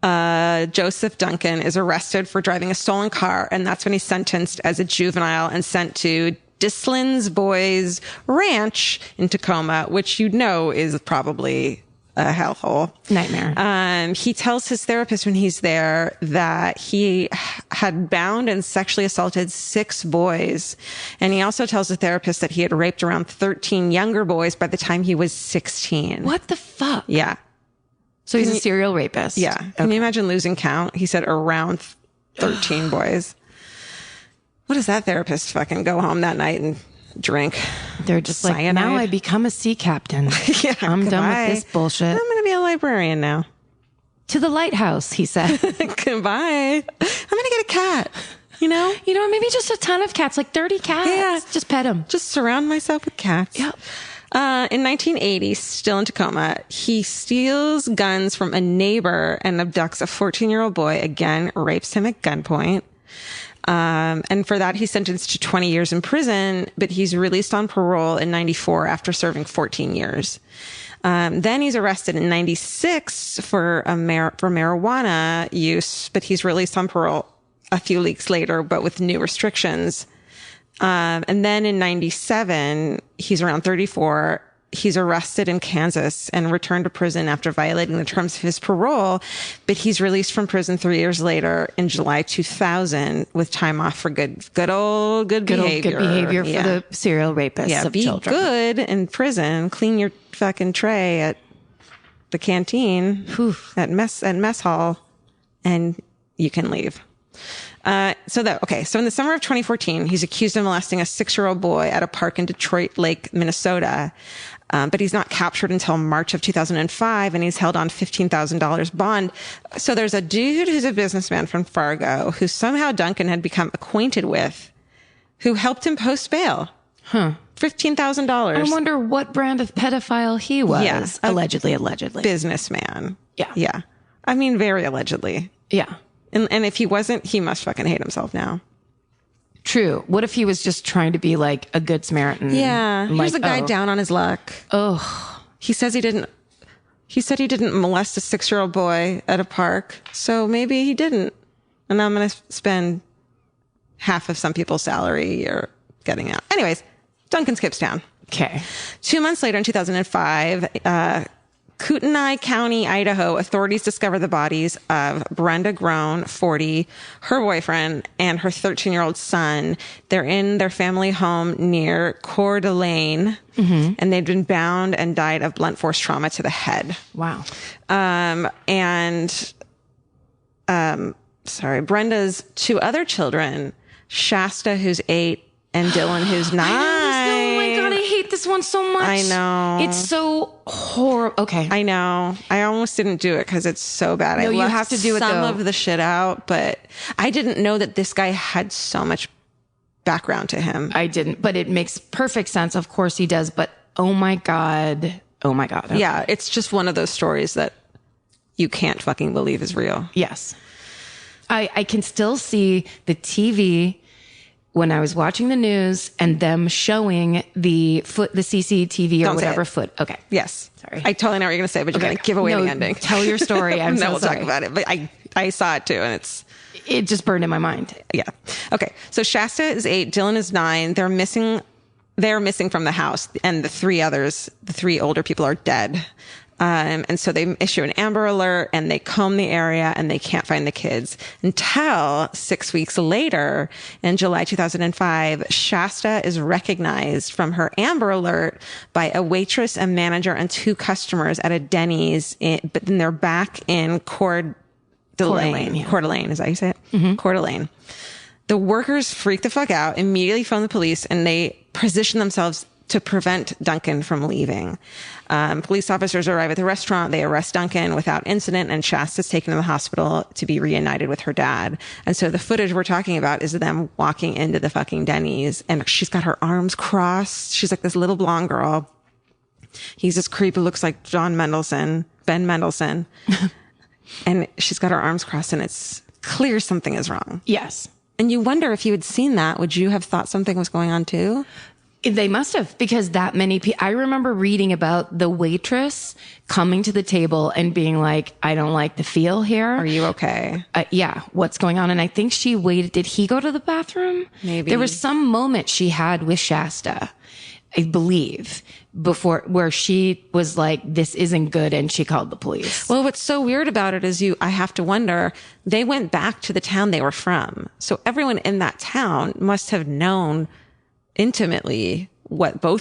Joseph Duncan is arrested for driving a stolen car, and that's when he's sentenced as a juvenile and sent to Dislin's Boys Ranch in Tacoma, which is probably a hellhole. Nightmare. And he tells his therapist when he's there that he had bound and sexually assaulted 6 boys. And he also tells the therapist that he had raped around 13 younger boys by the time he was 16. What the fuck? Yeah. So he's a serial rapist. Yeah. Can you imagine losing count? He said around 13 boys. What does that therapist fucking go home that night and drink? They're just cyanide? Like, now I become a sea captain. Yeah, I'm done with this bullshit. I'm going to be a librarian now. To the lighthouse, he said. Goodbye. I'm going to get a cat. You know, maybe just a ton of cats, like 30 cats. Yeah. Just pet them. Just surround myself with cats. Yep. In 1980, still in Tacoma, he steals guns from a neighbor and abducts a 14-year-old boy, again, rapes him at gunpoint. And for that, he's sentenced to 20 years in prison, but he's released on parole in 94 after serving 14 years. Then he's arrested in 96 for marijuana use, but he's released on parole a few weeks later, but with new restrictions. And then in 97, he's around 34. He's arrested in Kansas and returned to prison after violating the terms of his parole. But he's released from prison 3 years later in July 2000 with time off for good behavior. Good behavior for the serial rapists of be children. Good in prison. Clean your fucking tray at the canteen, at mess hall, and you can leave. So in the summer of 2014, he's accused of molesting a 6-year-old boy at a park in Detroit Lake, Minnesota. But he's not captured until March of 2005, and he's held on $15,000 bond. So there's a dude who's a businessman from Fargo who somehow Duncan had become acquainted with, who helped him post bail. $15,000. I wonder what brand of pedophile he was. Yes, allegedly. Businessman. Yeah. Yeah. I mean, very allegedly. Yeah. And if he wasn't, he must fucking hate himself now. True. What if he was just trying to be like a good Samaritan? Yeah. Like, Here's a guy down on his luck. Oh. He said he didn't molest a 6-year-old boy at a park. So maybe he didn't. And I'm going to spend half of some people's salary or getting out. Anyways, Duncan skips town. Okay. 2 months later in 2005, Kootenai County, Idaho, authorities discover the bodies of Brenda Groen, 40, her boyfriend, and her 13-year-old son. They're in their family home near Coeur d'Alene, and they'd been bound and died of blunt force trauma to the head. Wow. Brenda's 2 other children, Shasta, who's 8, and Dylan, who's 9. Oh my God, I hate this one so much. I know. It's so horrible. Okay. I know. I almost didn't do it because it's so bad. No, I you left have to do it, some though. of the shit out, but I didn't know that this guy had so much background to him. I didn't, but it makes perfect sense. Of course he does, but oh my God. Okay. Yeah, it's just one of those stories that you can't fucking believe is real. Yes. I can still see the TV when I was watching the news and them showing the CCTV or Don't say whatever it. foot. Okay. Yes. Sorry. I totally know what you're going to say, but you're going to give away the ending. Tell your story. I'm no, so we'll sorry. talk about it. But I saw it too, and it just burned in my mind. Yeah. Okay. So Shasta is 8, Dylan is 9. They're missing from the house, and the 3 older people are dead. And so they issue an Amber Alert and they comb the area and they can't find the kids until 6 weeks later in July 2005, Shasta is recognized from her Amber Alert by a waitress, a manager, and 2 customers at a Denny's, but then they're back in Coeur d'Alene. Yeah. Coeur d'Alene, is that how you say it? Coeur d'Alene. The workers freak the fuck out, immediately phone the police, and they position themselves to prevent Duncan from leaving. Police officers arrive at the restaurant. They arrest Duncan without incident, and Shasta's taken to the hospital to be reunited with her dad. And so the footage we're talking about is them walking into the fucking Denny's, and she's got her arms crossed. She's like this little blonde girl. He's this creep who looks like Ben Mendelsohn. And she's got her arms crossed, and it's clear something is wrong. Yes. And you wonder if you had seen that, would you have thought something was going on too? They must have, because that many people, I remember reading about the waitress coming to the table and being like, I don't like the feel here. Are you okay? Yeah. What's going on? And I think she waited. Did he go to the bathroom? Maybe. There was some moment she had with Shasta, I believe, before where she was like, this isn't good. And she called the police. Well, what's so weird about it is I have to wonder, they went back to the town they were from. So everyone in that town must have known intimately well,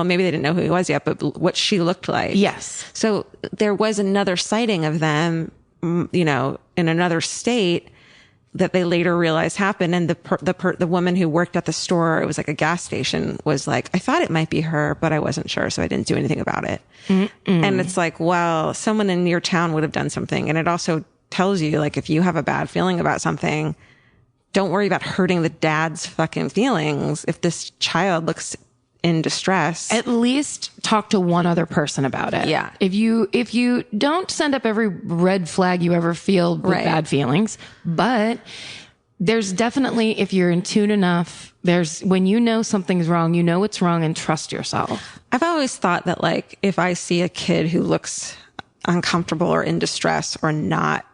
maybe they didn't know who he was yet, but what she looked like. Yes. So there was another sighting of them, in another state that they later realized happened. And the woman who worked at the store, it was like a gas station, was like, I thought it might be her, but I wasn't sure. So I didn't do anything about it. And it's like, well, someone in your town would have done something. And it also tells you, like, if you have a bad feeling about something, don't worry about hurting the dad's fucking feelings. If this child looks in distress, at least talk to one other person about it. Yeah. If you don't send up every red flag you ever feel with bad feelings, but there's definitely, if you're in tune enough, when you know something's wrong, you know it's wrong, and trust yourself. I've always thought that, like, if I see a kid who looks uncomfortable or in distress or not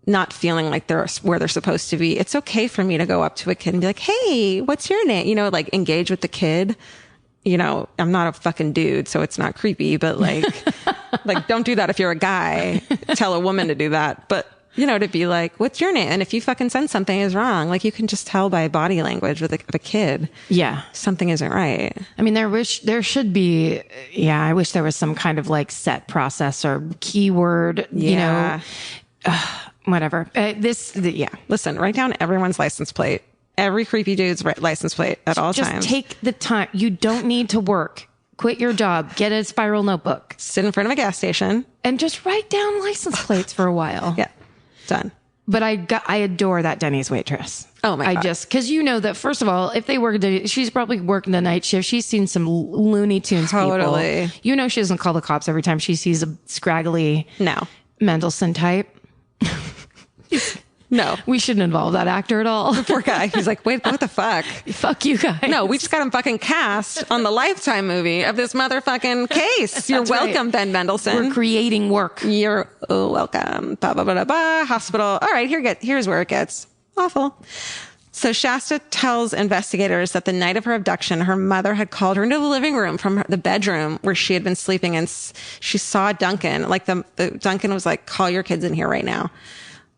not feeling like they're where they're supposed to be. It's okay for me to go up to a kid and be like, hey, what's your name? You know, like engage with the kid. You know, I'm not a fucking dude, so it's not creepy, but like, like don't do that if you're a guy. Tell a woman to do that. But, you know, to be like, what's your name? And if you fucking sense something is wrong, like you can just tell by body language with a kid. Yeah. Something isn't right. I mean, there should be, I wish there was some kind of like set process or keyword, you know, whatever. Listen, write down everyone's license plate. Every creepy dude's license plate at all times. Just take the time. You don't need to work. Quit your job. Get a spiral notebook. Sit in front of a gas station. And just write down license plates for a while. Yeah. Done. But I adore that Denny's waitress. Oh my God. Cause you know that first of all, if they work, she's probably working the night shift. She's seen some Looney Tunes totally. people. You know, she doesn't call the cops every time she sees a scraggly Mendelsohn type. No. We shouldn't involve that actor at all. Poor guy. He's like, wait, what the fuck? Fuck you guys. No, we just got him fucking cast on the Lifetime movie of this motherfucking case. You're welcome, right. Ben Mendelsohn. We're creating work. You're welcome. Ba, ba, ba, ba, ba. Hospital. All right, here's where it gets awful. So Shasta tells investigators that the night of her abduction, her mother had called her into the living room from the bedroom where she had been sleeping, and she saw Duncan. Like the Duncan was like, call your kids in here right now.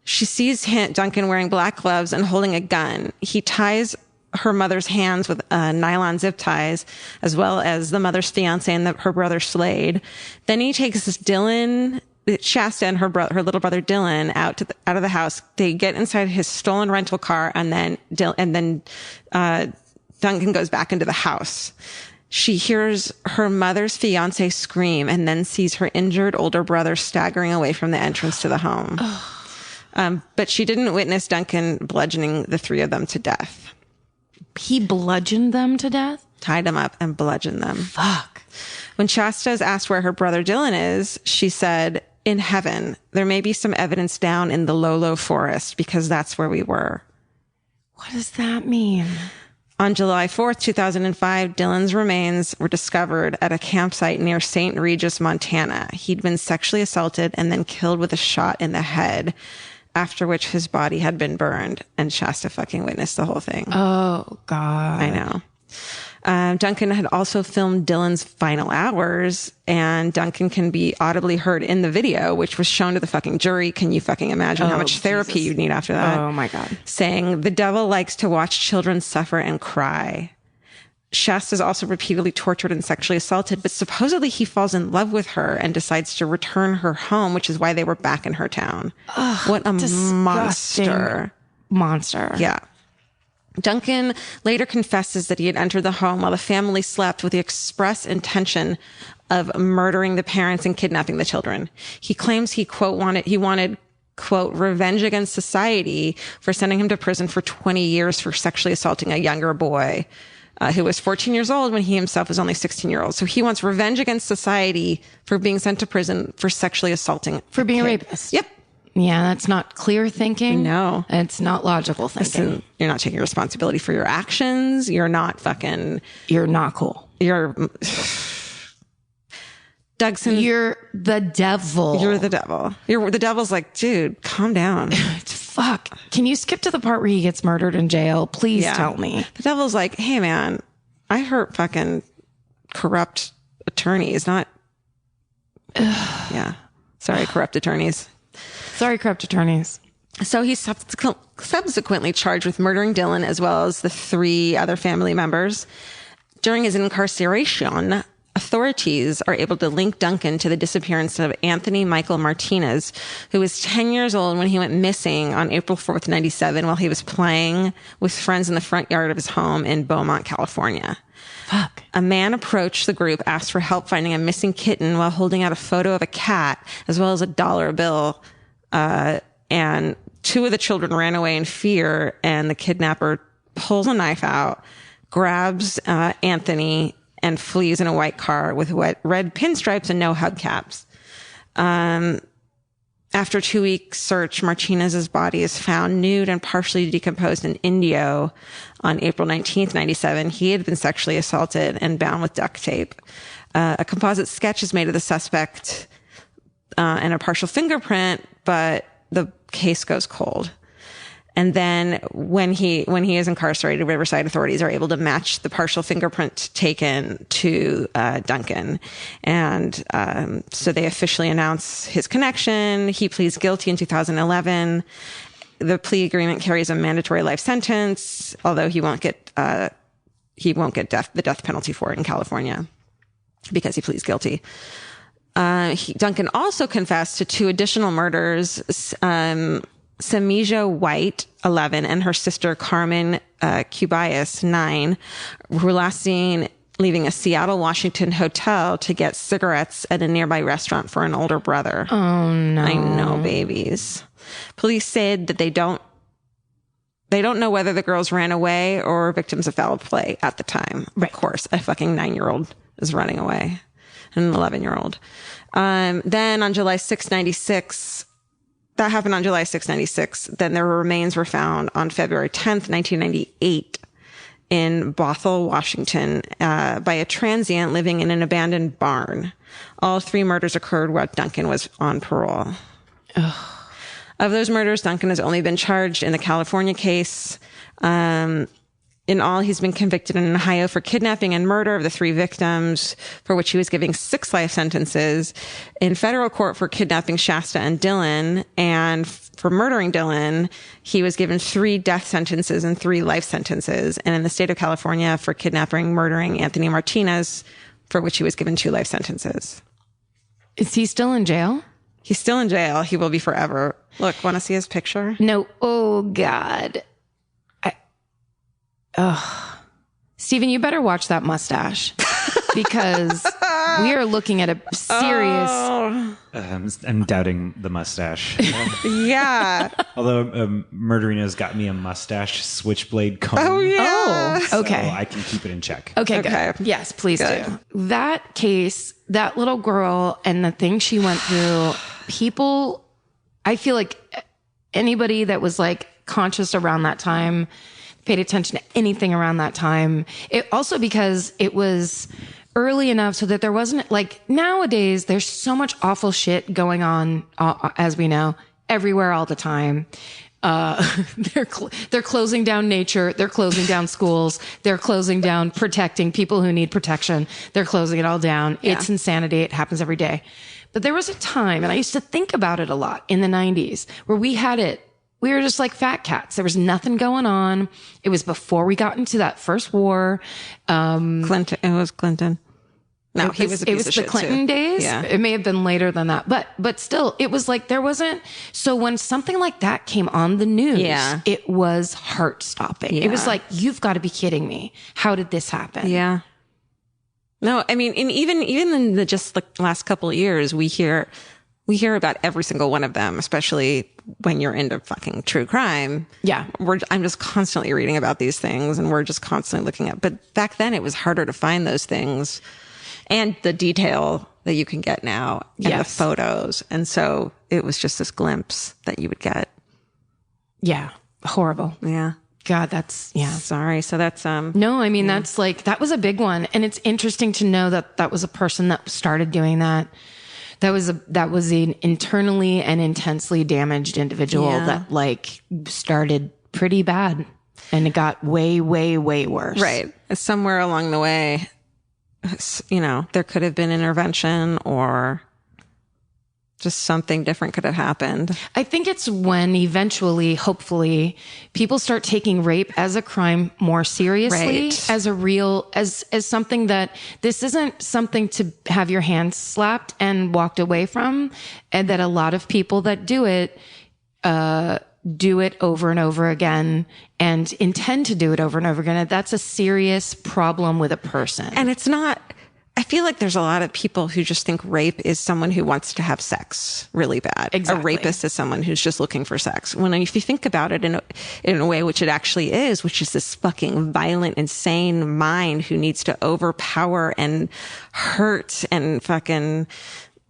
She sees Duncan wearing black gloves and holding a gun. He ties her mother's hands with nylon zip ties, as well as the mother's fiance and her brother Slade. Then he takes Shasta and her little brother Dylan out of the house. They get inside his stolen rental car, and then Duncan goes back into the house. She hears her mother's fiance scream and then sees her injured older brother staggering away from the entrance to the home. But she didn't witness Duncan bludgeoning the three of them to death. He bludgeoned them to death? Tied them up and bludgeoned them. Fuck. When Shasta is asked where her brother Dylan is, she said, in heaven. There may be some evidence down in the Lolo forest because that's where we were. What does that mean? On July 4th, 2005, Dylan's remains were discovered at a campsite near St. Regis, Montana. He'd been sexually assaulted and then killed with a shot in the head, after which his body had been burned, and Shasta fucking witnessed the whole thing. Oh, God. I know. Duncan had also filmed Dylan's final hours, and Duncan can be audibly heard in the video, which was shown to the fucking jury. Can you fucking imagine how much therapy you'd need after that? Oh, my God. Saying, the devil likes to watch children suffer and cry. Shasta's also repeatedly tortured and sexually assaulted, but supposedly he falls in love with her and decides to return her home, which is why they were back in her town. Ugh, what a monster. Monster. Yeah. Duncan later confesses that he had entered the home while the family slept with the express intention of murdering the parents and kidnapping the children. He claims he, quote, wanted, quote, revenge against society for sending him to prison for 20 years for sexually assaulting a younger boy. Who was 14 years old when he himself was only 16 years old. So he wants revenge against society for being sent to prison for sexually assaulting. For being a rapist. Yep. Yeah, that's not clear thinking. No. It's not logical thinking. Listen, you're not taking responsibility for your actions. You're not fucking... You're not cool. You're... Dugson... You're the devil. You're the devil. The devil's like, dude, calm down. Fuck. Can you skip to the part where he gets murdered in jail? Please tell me. The devil's like, hey man, I hurt fucking corrupt attorneys, not... Yeah. Sorry, corrupt attorneys. Sorry, corrupt attorneys. So he's subsequently charged with murdering Dylan as well as the three other family members. During his incarceration, authorities are able to link Duncan to the disappearance of Anthony Michael Martinez, who was 10 years old when he went missing on April 4th, 97, while he was playing with friends in the front yard of his home in Beaumont, California. Fuck. A man approached the group, asked for help finding a missing kitten while holding out a photo of a cat, as well as a $1 bill. And two of the children ran away in fear, and the kidnapper pulls a knife out, grabs Anthony, and flees in a white car with red pinstripes and no hubcaps. After a 2-week search, Martinez's body is found nude and partially decomposed in Indio on April 19th, 97. He had been sexually assaulted and bound with duct tape. A composite sketch is made of the suspect and a partial fingerprint, but the case goes cold. And then when he is incarcerated, Riverside authorities are able to match the partial fingerprint taken to Duncan. And so they officially announce his connection. He pleads guilty in 2011. The plea agreement carries a mandatory life sentence, although he won't get the death penalty for it in California because he pleads guilty. Duncan also confessed to 2 additional murders. Samija White, 11, and her sister Carmen Cubias, 9, were last seen leaving a Seattle, Washington hotel to get cigarettes at a nearby restaurant for an older brother. Oh, no. I know, babies. Police said that they don't know whether the girls ran away or victims of foul play at the time. Right. Of course, a fucking 9-year-old is running away, and an 11-year-old. Then on July 6, 96, that happened on July 6, 96. Then their remains were found on February 10th, 1998 in Bothell, Washington, by a transient living in an abandoned barn. All 3 murders occurred while Duncan was on parole. Ugh. Of those murders, Duncan has only been charged in the California case. In all, he's been convicted in Ohio for kidnapping and murder of the 3 victims, for which he was giving 6 life sentences. In federal court for kidnapping Shasta and Dylan, and for murdering Dylan, he was given 3 death sentences and 3 life sentences. And in the state of California for kidnapping, murdering Anthony Martinez, for which he was given 2 life sentences. Is he still in jail? He's still in jail. He will be forever. Look, want to see his picture? No. Oh, God. Stephen, you better watch that mustache because we are looking at a serious. I'm doubting the mustache. Yeah. Although Murderino's got me a mustache switchblade comb. Oh, yeah. Oh, okay. So I can keep it in check. Okay, Okay. good. Yes, please Good. do. That case, that little girl and the thing she went through, people, I feel like anybody that was like conscious around that time paid attention to anything around that time. It also because it was early enough so that there wasn't like nowadays there's so much awful shit going on, as we know, everywhere all the time. They're closing down nature. They're closing down schools. They're closing down protecting people who need protection. They're closing it all down. Yeah. It's insanity. It happens every day. But there was a time, and I used to think about it a lot in the 90s, where we had it. We were just like fat cats. There was nothing going on. It was before we got into that first war. Clinton. It was Clinton. No, he was a piece it was of the shit Clinton too. days. Yeah. It may have been later than that, but still, it was like there wasn't. So when something like that came on the news, Yeah. it was heart stopping. Yeah. It was like, you've got to be kidding me. How did this happen? Yeah. No, I mean, and even in the just the last couple of years, we hear about every single one of them, especially when you're into fucking true crime. Yeah. I'm just constantly reading about these things, and we're just constantly looking at, but back then it was harder to find those things and the detail that you can get now and Yes. the photos. And so it was just this glimpse that you would get. Yeah. Horrible. Yeah. God, that's, yeah. Sorry. So that's, No, I mean, that's like, that was a big one. And it's interesting to know that that was a person that started doing that. That was an internally and intensely damaged individual that like started pretty bad and it got way, way, way worse. right. Somewhere along the way, you know, there could have been intervention or just something different could have happened. I think it's when eventually, hopefully, people start taking rape as a crime more seriously, Right. as a real, as something that this isn't something to have your hands slapped and walked away from, and that a lot of people that do it over and over again and intend to do it over and over again. That's a serious problem with a person. And it's not, I feel like there's a lot of people who just think rape is someone who wants to have sex really bad. Exactly. A rapist is someone who's just looking for sex. When if you think about it in a way which it actually is, which is this fucking violent, insane mind who needs to overpower and hurt and fucking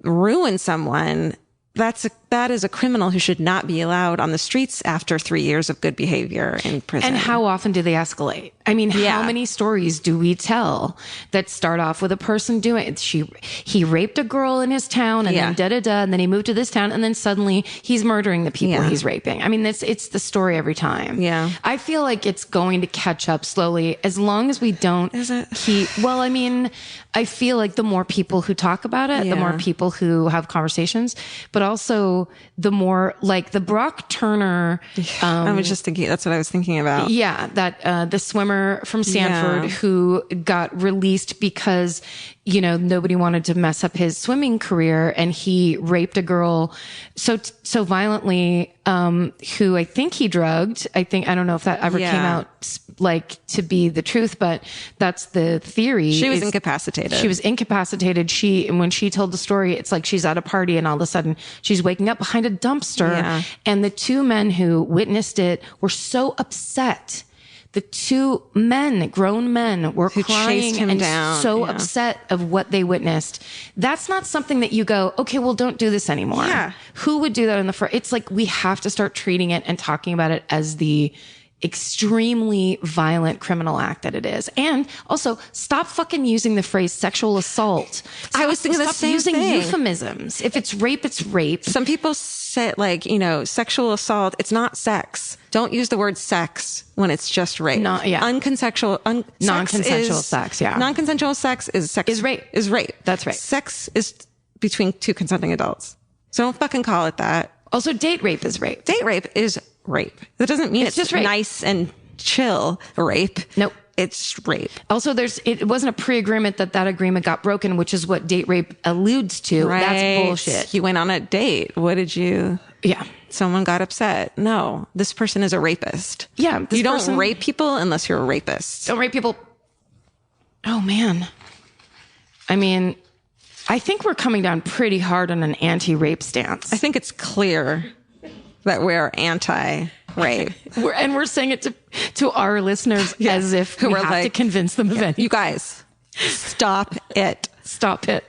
ruin someone, that is a criminal who should not be allowed on the streets after 3 years of good behavior in prison. And how often do they escalate? I mean, how many stories do we tell that start off with a person doing it? He raped a girl in his town and then and then he moved to this town and then suddenly he's murdering the people he's raping. I mean, it's the story every time. Yeah. I feel like it's going to catch up slowly as long as we don't well, I mean, I feel like the more people who talk about it, the more people who have conversations, but also the more like the Brock Turner. I was just thinking, that's what I was thinking about. Yeah. That, the swimmer from Stanford who got released because, you know, nobody wanted to mess up his swimming career. And he raped a girl so violently, who I think he drugged. I don't know if that ever came out like to be the truth, but that's the theory. She was incapacitated. She was incapacitated. And when she told the story, it's like she's at a party and all of a sudden she's waking up behind a dumpster. Yeah. And the two men who witnessed it were so upset. The two men, grown men, were crying and so upset of what they witnessed. That's not something that you go, okay, well, don't do this anymore. Yeah. Who would do that in the first? It's like we have to start treating it and talking about it as the extremely violent criminal act that it is. And also stop fucking using the phrase sexual assault. I was thinking the same using thing. Euphemisms. If it's rape, it's rape. Some people say like, you know, sexual assault, it's not sex. Don't use the word sex when it's just rape. Non-consensual sex. Yeah. Non-consensual sex is rape. Is rape. That's right. Sex is between two consenting adults. So don't fucking call it that. Also, date rape is rape. Date rape is rape. That doesn't mean it's just nice and chill rape. Nope. It's rape. Also, it wasn't a pre-agreement that agreement got broken, which is what date rape alludes to. Right. That's bullshit. You went on a date. What did you? Yeah. Someone got upset. No, this person is a rapist. Yeah. You don't rape people unless you're a rapist. Don't rape people. Oh, man. I mean, I think we're coming down pretty hard on an anti-rape stance. I think it's clear that we're anti-rape. We're saying it to our listeners as if we have to convince them of anything. You guys, stop it. Stop it.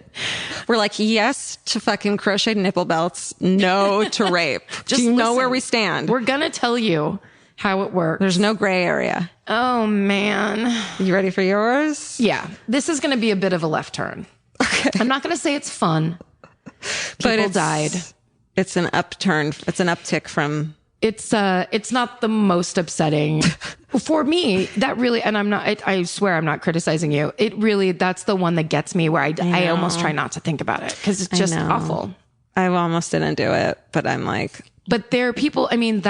We're like, yes to fucking crocheted nipple belts, no to rape. Do you know where we stand? We're going to tell you how it works. There's no gray area. Oh, man. You ready for yours? Yeah. This is going to be a bit of a left turn. Okay. I'm not going to say it's fun. People died. It's an upturn. It's an uptick from. It's not the most upsetting for me. That really, and I swear I'm not criticizing you. It really, that's the one that gets me where I almost try not to think about it because it's just awful. I almost didn't do it, but I'm like. But there are people, I mean,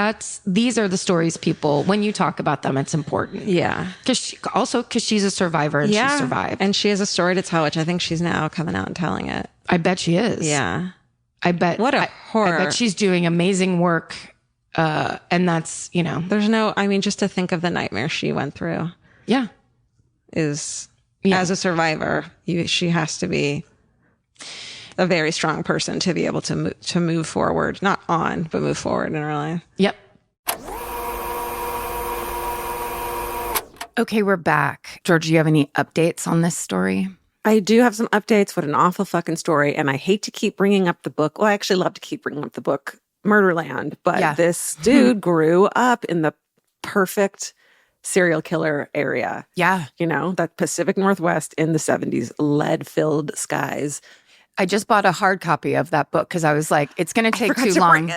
these are the stories people, when you talk about them, it's important. Yeah. Because she's a survivor and she survived. And she has a story to tell, which I think she's now coming out and telling it. I bet she is. Yeah. I bet. What a horror. I bet she's doing amazing work. And that's, you know. Just to think of the nightmare she went through. Yeah. As a survivor, she has to be a very strong person to be able to move forward, not on, but move forward in her life. Yep. Okay, we're back. George, do you have any updates on this story? I do have some updates. What an awful fucking story. And I hate to keep bringing up the book. Well, I actually love to keep bringing up the book, Murderland. But this dude grew up in the perfect serial killer area. Yeah. You know, that Pacific Northwest in the 70s, lead-filled skies. I just bought a hard copy of that book because I was like, it's going to take too long.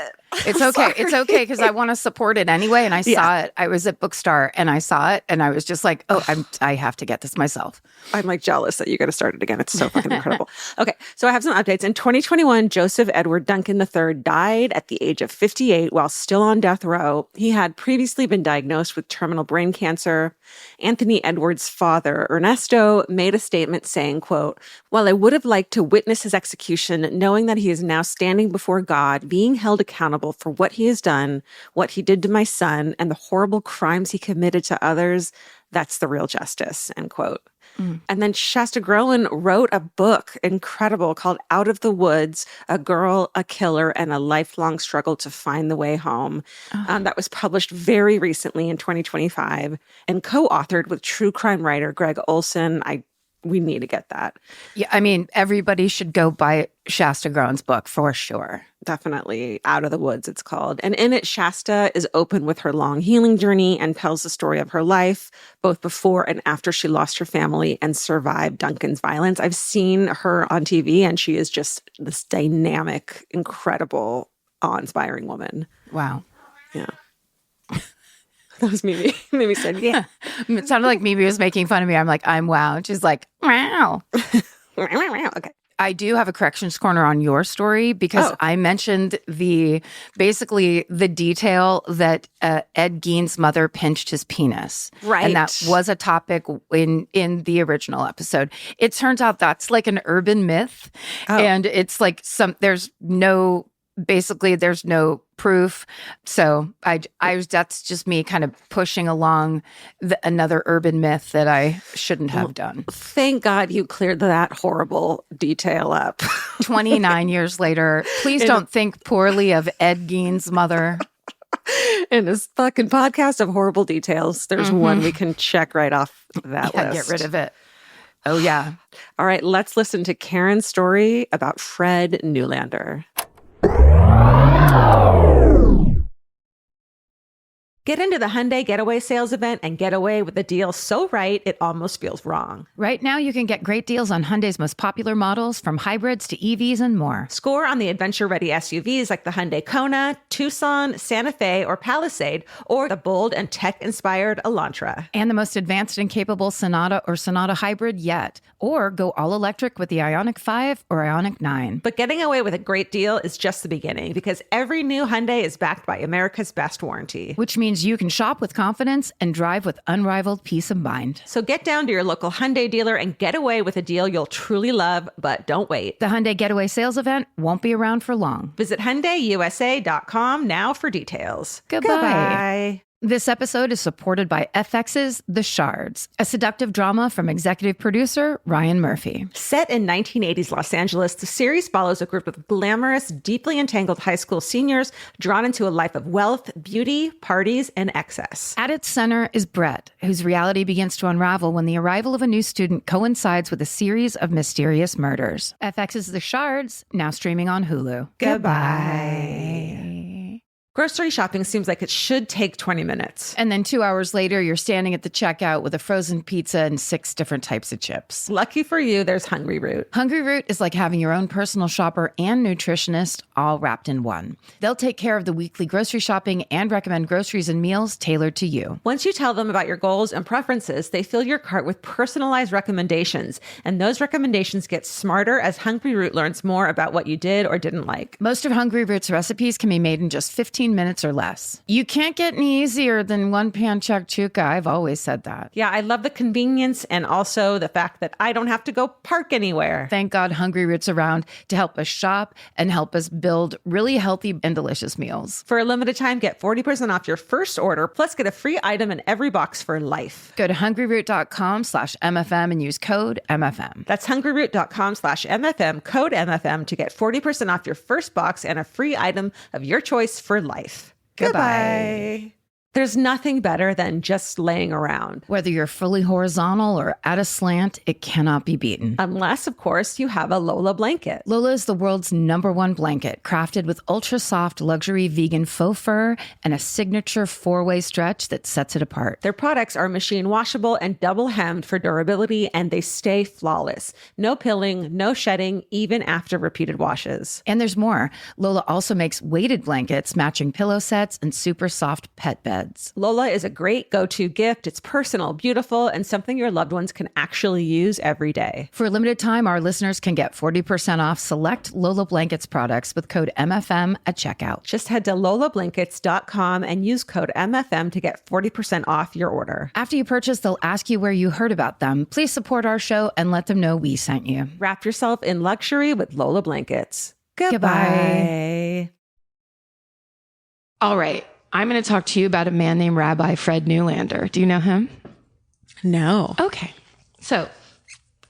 It's okay. It's okay because I want to support it anyway. And I saw it. I was at Bookstore and I saw it and I was just like, oh, I have to get this myself. I'm like jealous that you got to start it again. It's so fucking incredible. Okay, so I have some updates. In 2021, Joseph Edward Duncan III died at the age of 58 while still on death row. He had previously been diagnosed with terminal brain cancer. Anthony Edwards' father, Ernesto, made a statement saying, quote, "While I would have liked to witness his execution, knowing that he is now standing before God, being held accountable for what he has done, what he did to my son, and the horrible crimes he committed to others, that's the real justice," end quote. And then Shasta Groen wrote a book, incredible, called Out of the Woods, A Girl, a Killer, and a Lifelong Struggle to Find the Way Home. That was published very recently in 2025 and co-authored with true crime writer Greg Olson. I we need to get that. Yeah, I mean, everybody should go buy Shasta Groen's book for sure. Definitely. Out of the Woods, it's called. And in it, Shasta is open with her long healing journey and tells the story of her life, both before and after she lost her family and survived Duncan's violence. I've seen her on TV, and she is just this dynamic, incredible, awe-inspiring woman. Wow. Yeah. That was Mimi. Mimi said, yeah. It sounded like Mimi was making fun of me. I'm like, I'm wow. And she's like, wow. Okay. I do have a corrections corner on your story because I mentioned basically the detail that Ed Gein's mother pinched his penis. Right. And that was a topic in the original episode. It turns out that's like an urban myth. And it's like there's no proof. So that's just me kind of pushing along another urban myth that I shouldn't have done. Thank God you cleared that horrible detail up. 29 years later, please don't think poorly of Ed Gein's mother. In this fucking podcast of horrible details, there's one we can check right off that list. Get rid of it. Oh, yeah. All right, let's listen to Karen's story about Fred Neulander. Get into the Hyundai Getaway sales event and get away with a deal so right, it almost feels wrong. Right now, you can get great deals on Hyundai's most popular models, from hybrids to EVs and more. Score on the adventure-ready SUVs like the Hyundai Kona, Tucson, Santa Fe, or Palisade, or the bold and tech-inspired Elantra. And the most advanced and capable Sonata or Sonata Hybrid yet. Or go all-electric with the Ioniq 5 or Ioniq 9. But getting away with a great deal is just the beginning, because every new Hyundai is backed by America's best warranty. Which means you can shop with confidence and drive with unrivaled peace of mind. So get down to your local Hyundai dealer and get away with a deal you'll truly love, but don't wait. The Hyundai Getaway sales event won't be around for long. Visit HyundaiUSA.com now for details. Goodbye. This episode is supported by FX's The Shards, a seductive drama from executive producer Ryan Murphy. Set in 1980s Los Angeles, the series follows a group of glamorous, deeply entangled high school seniors drawn into a life of wealth, beauty, parties, and excess. At its center is Brett, whose reality begins to unravel when the arrival of a new student coincides with a series of mysterious murders. FX's The Shards, now streaming on Hulu. Goodbye. Grocery shopping seems like it should take 20 minutes. And then 2 hours later, you're standing at the checkout with a frozen pizza and 6 different types of chips. Lucky for you, there's Hungry Root. Hungry Root is like having your own personal shopper and nutritionist all wrapped in one. They'll take care of the weekly grocery shopping and recommend groceries and meals tailored to you. Once you tell them about your goals and preferences, they fill your cart with personalized recommendations. And those recommendations get smarter as Hungry Root learns more about what you did or didn't like. Most of Hungry Root's recipes can be made in just 15 minutes or less. You can't get any easier than one pan shakshuka. I've always said that. Yeah, I love the convenience and also the fact that I don't have to go park anywhere. Thank God Hungry Root's around to help us shop and help us build really healthy and delicious meals. For a limited time, get 40% off your first order, plus get a free item in every box for life. Go to hungryroot.com/MFM and use code MFM. That's hungryroot.com/MFM, code MFM, to get 40% off your first box and a free item of your choice for life. Goodbye. There's nothing better than just laying around. Whether you're fully horizontal or at a slant, it cannot be beaten. Unless, of course, you have a Lola blanket. Lola is the world's #1 blanket, crafted with ultra-soft luxury vegan faux fur and a signature 4-way stretch that sets it apart. Their products are machine washable and double hemmed for durability, and they stay flawless. No pilling, no shedding, even after repeated washes. And there's more. Lola also makes weighted blankets, matching pillow sets, and super soft pet beds. Lola is a great go-to gift. It's personal, beautiful, and something your loved ones can actually use every day. For a limited time, our listeners can get 40% off select Lola Blankets products with code MFM at checkout. Just head to lolablankets.com and use code MFM to get 40% off your order. After you purchase, they'll ask you where you heard about them. Please support our show and let them know we sent you. Wrap yourself in luxury with Lola Blankets. Goodbye. All right. I'm going to talk to you about a man named Rabbi Fred Neulander. Do you know him? No. Okay. So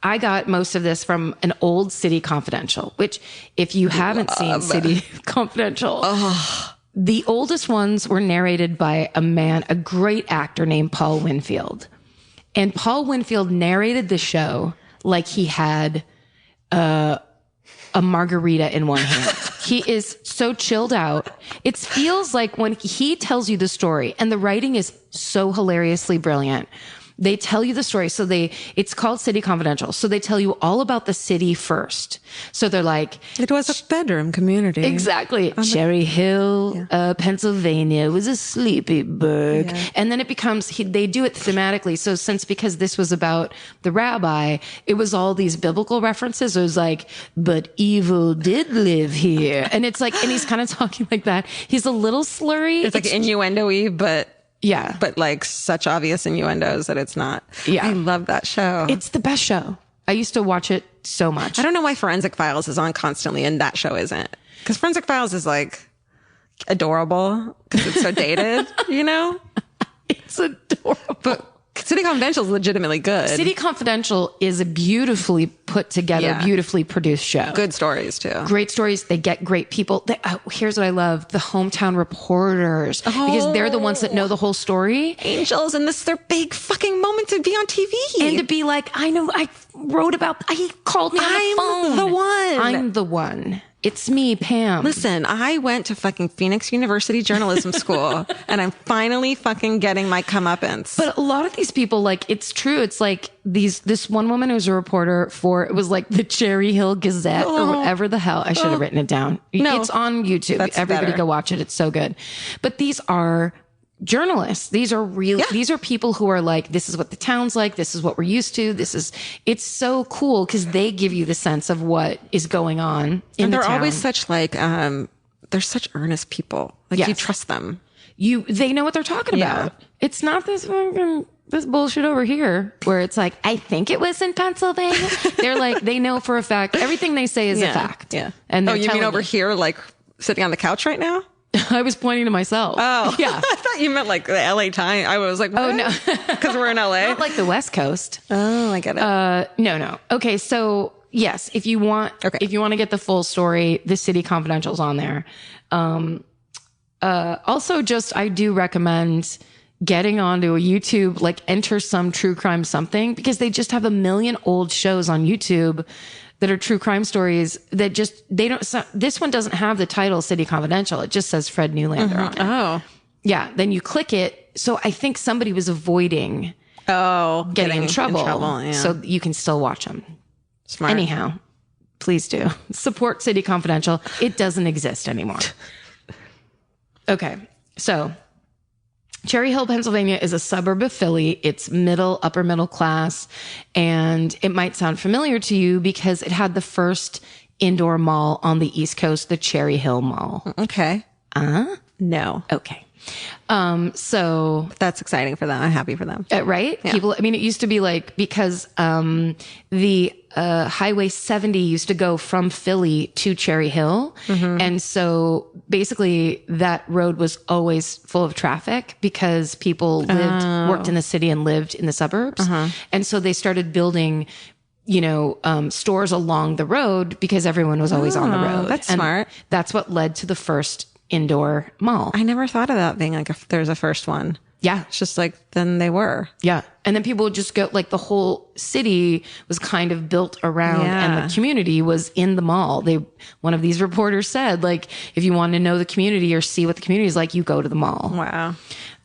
I got most of this from an old City Confidential, which if you haven't seen City Confidential, the oldest ones were narrated by a great actor named Paul Winfield. And Paul Winfield narrated the show like he had a margarita in one hand. He is so chilled out. It feels like when he tells you the story, and the writing is so hilariously brilliant. They tell you the story. So it's called City Confidential. So they tell you all about the city first. So they're like, it was a bedroom community. Exactly. Cherry Hill, Pennsylvania was a sleepy burg. Yeah. And then it becomes, they do it thematically. So because this was about the rabbi, it was all these biblical references. It was like, but evil did live here. And it's like, and he's kind of talking like that. He's a little slurry. It's like innuendo-y, but yeah. But like such obvious innuendos that it's not. Yeah. I love that show. It's the best show. I used to watch it so much. I don't know why Forensic Files is on constantly and that show isn't. Because Forensic Files is like adorable because it's so dated, you know? It's adorable. But City Confidential is legitimately good. City Confidential is a beautifully put together, beautifully produced show. Good stories too. Great stories. They get great people. Here's what I love. The hometown reporters. Because they're the ones that know the whole story. Angels. And this is their big fucking moment to be on TV. And to be like, I know, I wrote about, he called me on the phone. I'm the one. It's me, Pam. Listen, I went to fucking Phoenix University Journalism School and I'm finally fucking getting my comeuppance. But a lot of these people, like, it's true. It's like this one woman who's a reporter for, it was like the Cherry Hill Gazette or whatever the hell. I should have written it down. No, it's on YouTube. Everybody better. go watch it. It's so good. But these are journalists. These are these are people who are like, this is what the town's like. This is what we're used to. It's so cool because they give you the sense of what is going on in the town. And they're always such like, they're such earnest people. Like you trust them. They know what they're talking about. It's not this bullshit over here where it's like, I think it was in Pennsylvania. They're like, they know for a fact. Everything they say is a fact. Yeah. And you mean over here, like sitting on the couch right now? I was pointing to myself. Oh, yeah. I thought you meant like the LA Times. I was like, what? Oh, no. Because we're in LA. Not like the West Coast. Oh, I get it. No. Okay. So yes, if you want to get the full story, the City Confidential's on there. Also I do recommend getting onto a YouTube, like enter some true crime something, because they just have a million old shows on YouTube that are true crime stories that this one doesn't have the title City Confidential. It just says Fred Neulander on it. Oh. Yeah. Then you click it. So I think somebody was avoiding getting in trouble. Yeah. So you can still watch them. Smart. Anyhow, please do support City Confidential. It doesn't exist anymore. Okay. So Cherry Hill, Pennsylvania is a suburb of Philly. It's upper middle class. And it might sound familiar to you because it had the first indoor mall on the East Coast, the Cherry Hill Mall. Okay. No. Okay. So that's exciting for them. I'm happy for them. Right? Yeah. People, I mean, it used to be like, because, the, Highway 70 used to go from Philly to Cherry Hill. Mm-hmm. And so basically that road was always full of traffic because people worked in the city and lived in the suburbs. Uh-huh. And so they started building, stores along the road because everyone was always on the road. That's smart. That's what led to the first indoor mall. I never thought of that being like if there's a first one. Yeah. It's just like, then they were. Yeah. And then people would just go, like the whole city was kind of built around and the community was in the mall. One of these reporters said, like, if you want to know the community or see what the community is like, you go to the mall. Wow.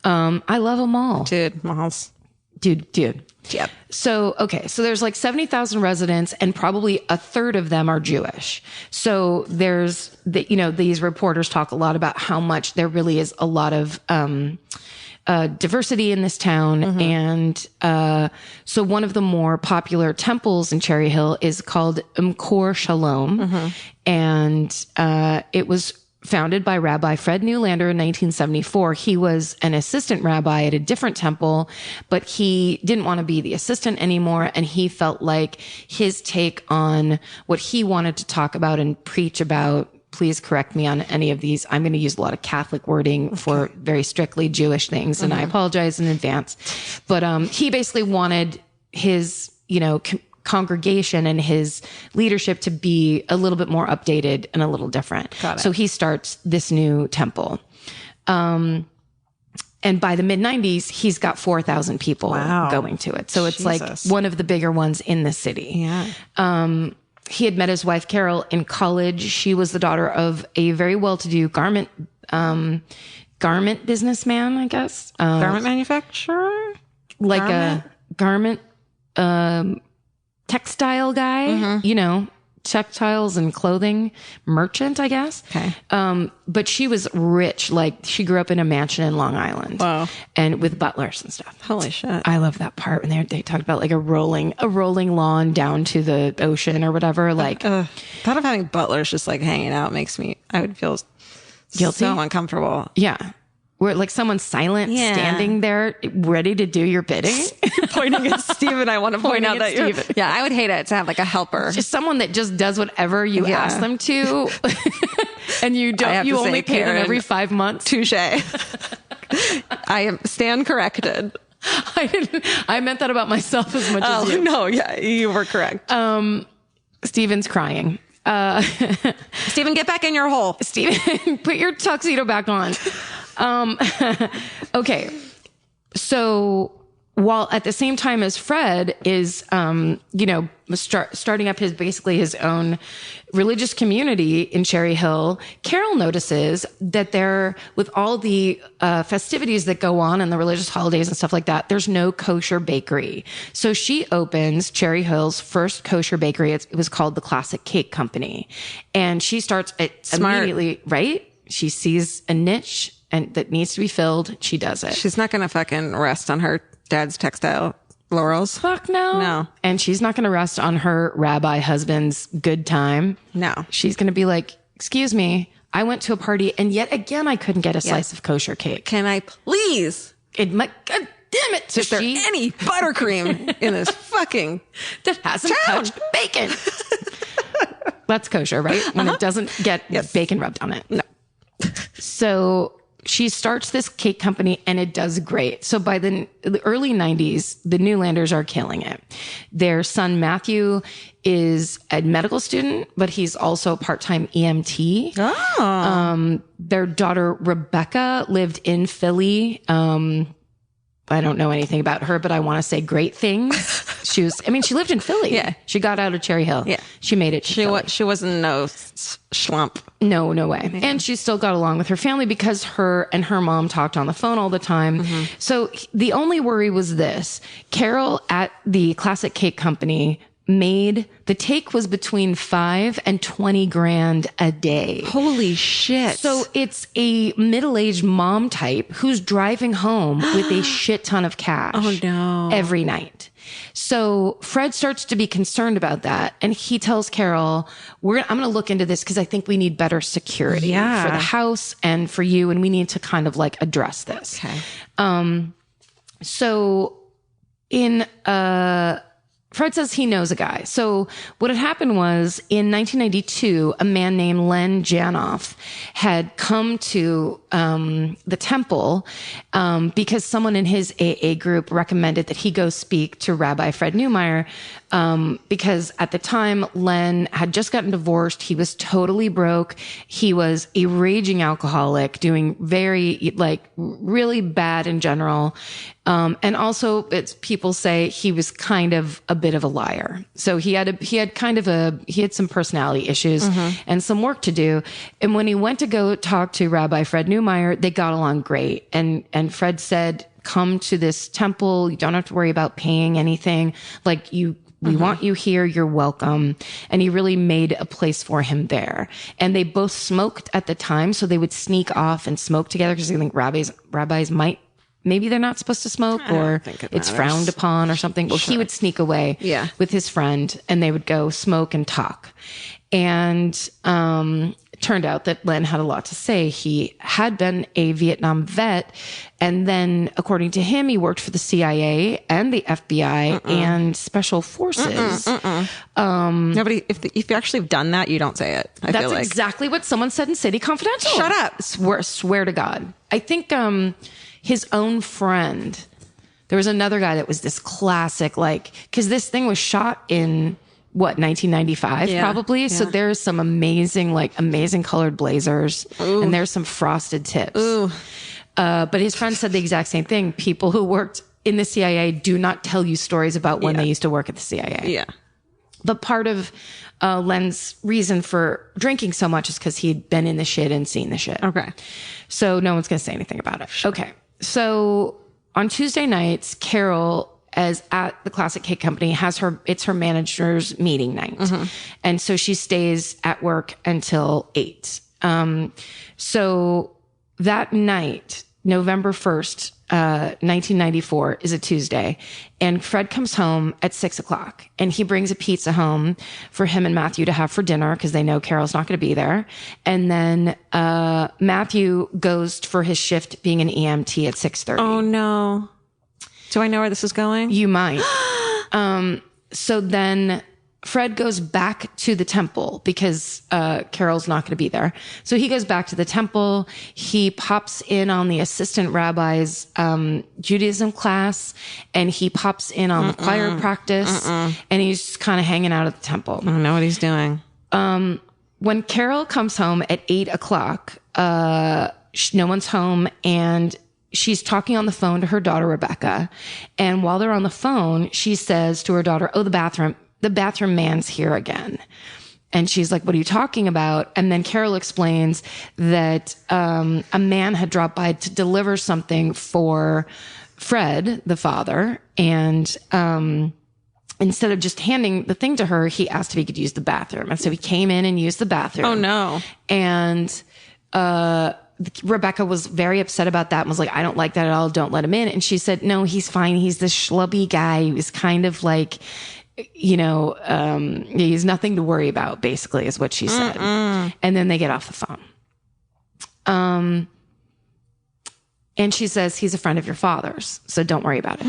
I love a mall. Dude, malls. Dude. Yep. So there's like 70,000 residents and probably a third of them are Jewish. So there's these reporters talk a lot about how much there really is a lot of, diversity in this town. Mm-hmm. And, so one of the more popular temples in Cherry Hill is called Kor Shalom. Mm-hmm. And, it was founded by Rabbi Fred Neulander in 1974. He was an assistant rabbi at a different temple, but he didn't want to be the assistant anymore. And he felt like his take on what he wanted to talk about and preach about, please correct me on any of these. I'm going to use a lot of Catholic wording for very strictly Jewish things, and I apologize in advance. But he basically wanted his, congregation and his leadership to be a little bit more updated and a little different. Got it. So he starts this new temple. And And by the mid 90s, he's got 4,000 people going to it. So it's like one of the bigger ones in the city. Yeah. He had met his wife, Carol, in college. She was the daughter of a very well-to-do garment businessman, I guess. Garment manufacturer? Like a garment textile guy, you know, textiles and clothing merchant, I guess. Okay. But she was rich. Like, she grew up in a mansion in Long Island. Wow. And with butlers and stuff. Holy shit. I love that part when they talked about like a rolling lawn down to the ocean or whatever. Like, thought of having butlers just like hanging out I would feel guilty, so uncomfortable. Yeah. Where like someone's silent, standing there, ready to do your bidding. You're pointing at Steven. I want to point out that yeah, I would hate it to have like a helper. Just someone that just does whatever you ask them to. And you only pay them every 5 months. Touche. I stand corrected. I meant that about myself as much as you. No, yeah, you were correct. Steven's crying. Steven, get back in your hole. Steven, put your tuxedo back on. Okay. So while at the same time as Fred is, starting up his own religious community in Cherry Hill, Carol notices that with all the festivities that go on and the religious holidays and stuff like that, there's no kosher bakery. So she opens Cherry Hill's first kosher bakery. It was called the Classic Cake Company. And she starts immediately, right? She sees a niche and that needs to be filled. She does it. She's not going to fucking rest on her dad's textile laurels. Fuck no. No. And she's not going to rest on her rabbi husband's good time. No. She's going to be like, excuse me, I went to a party and yet again, I couldn't get a slice of kosher cake. Can I please? God damn it. So is there any buttercream in this fucking that hasn't touched bacon? That's kosher, right? When it doesn't get bacon rubbed on it. No. So she starts this cake company and it does great. So by the early 90s, the Neulanders are killing it. Their son, Matthew, is a medical student, but he's also a part-time EMT. Oh. Their daughter, Rebecca, lived in Philly. I don't know anything about her, but I want to say great things. She lived in Philly. Yeah. She got out of Cherry Hill. Yeah. She made it. She wasn't no schlump. No way. Yeah. And she still got along with her family because her and her mom talked on the phone all the time. Mm-hmm. So the only worry was this. Carol at the Classic Cake Company the take was between $5 and $20,000 a day. Holy shit. So it's a middle-aged mom type who's driving home with a shit ton of cash. Oh no. Every night. So Fred starts to be concerned about that. And he tells Carol, I'm going to look into this because I think we need better security for the house and for you. And we need to kind of like address this. Okay. So Fred says he knows a guy. So what had happened was in 1992, a man named Len Janoff had come to the temple because someone in his AA group recommended that he go speak to Rabbi Fred Neulander because at the time, Len had just gotten divorced. He was totally broke. He was a raging alcoholic, doing really bad in general. And also people say he was kind of a bit of a liar. So he had some personality issues and some work to do. And when he went to go talk to Rabbi Fred Neulander, they got along great. And Fred said, come to this temple. You don't have to worry about paying anything. We want you here. You're welcome. And he really made a place for him there. And they both smoked at the time. So they would sneak off and smoke together because they think rabbis maybe they're not supposed to smoke or it's frowned upon or something. Well, he would sneak away with his friend and they would go smoke and talk. And it turned out that Len had a lot to say. He had been a Vietnam vet. And then, according to him, he worked for the CIA and the FBI and Special Forces. Nobody, if you actually have done that, you don't say it. I feel like. That's exactly what someone said in City Confidential. Shut up. Swear to God. I think his own friend, there was another guy that was this classic, because this thing was shot in 1995 probably. Yeah. So there's some amazing colored blazers and there's some frosted tips. Ooh. But his friend said the exact same thing. People who worked in the CIA do not tell you stories about when they used to work at the CIA. Yeah. But part of Len's reason for drinking so much is because he'd been in the shit and seen the shit. Okay. So no one's going to say anything about it. Sure. Okay. So on Tuesday nights, Carol, as at the Classic Cake Company, it's her manager's meeting night. And so she stays at work until 8. So that night, November 1st, 1994 is a Tuesday, and Fred comes home at 6:00 and he brings a pizza home for him and Matthew to have for dinner because they know Carol's not going to be there. And then, Matthew goes for his shift being an EMT at 6:30. Oh no. Do I know where this is going? You might. So then Fred goes back to the temple because Carol's not going to be there. So he goes back to the temple. He pops in on the assistant rabbi's Judaism class, and he pops in on the choir practice, and he's just kind of hanging out at the temple. I don't know what he's doing. When Carol comes home at 8:00, no one's home, and she's talking on the phone to her daughter, Rebecca. And while they're on the phone, she says to her daughter, "Oh, the bathroom man's here again." And she's like, "What are you talking about?" And then Carol explains that a man had dropped by to deliver something for Fred, the father. And instead of just handing the thing to her, he asked if he could use the bathroom. And so he came in and used the bathroom. Oh, no. And Rebecca was very upset about that and was like, "I don't like that at all. Don't let him in." And she said, "No, he's fine. He's this schlubby guy. He was kind of like, he's nothing to worry about," basically, is what she said. And then they get off the phone. And she says, "He's a friend of your father's, so don't worry about it."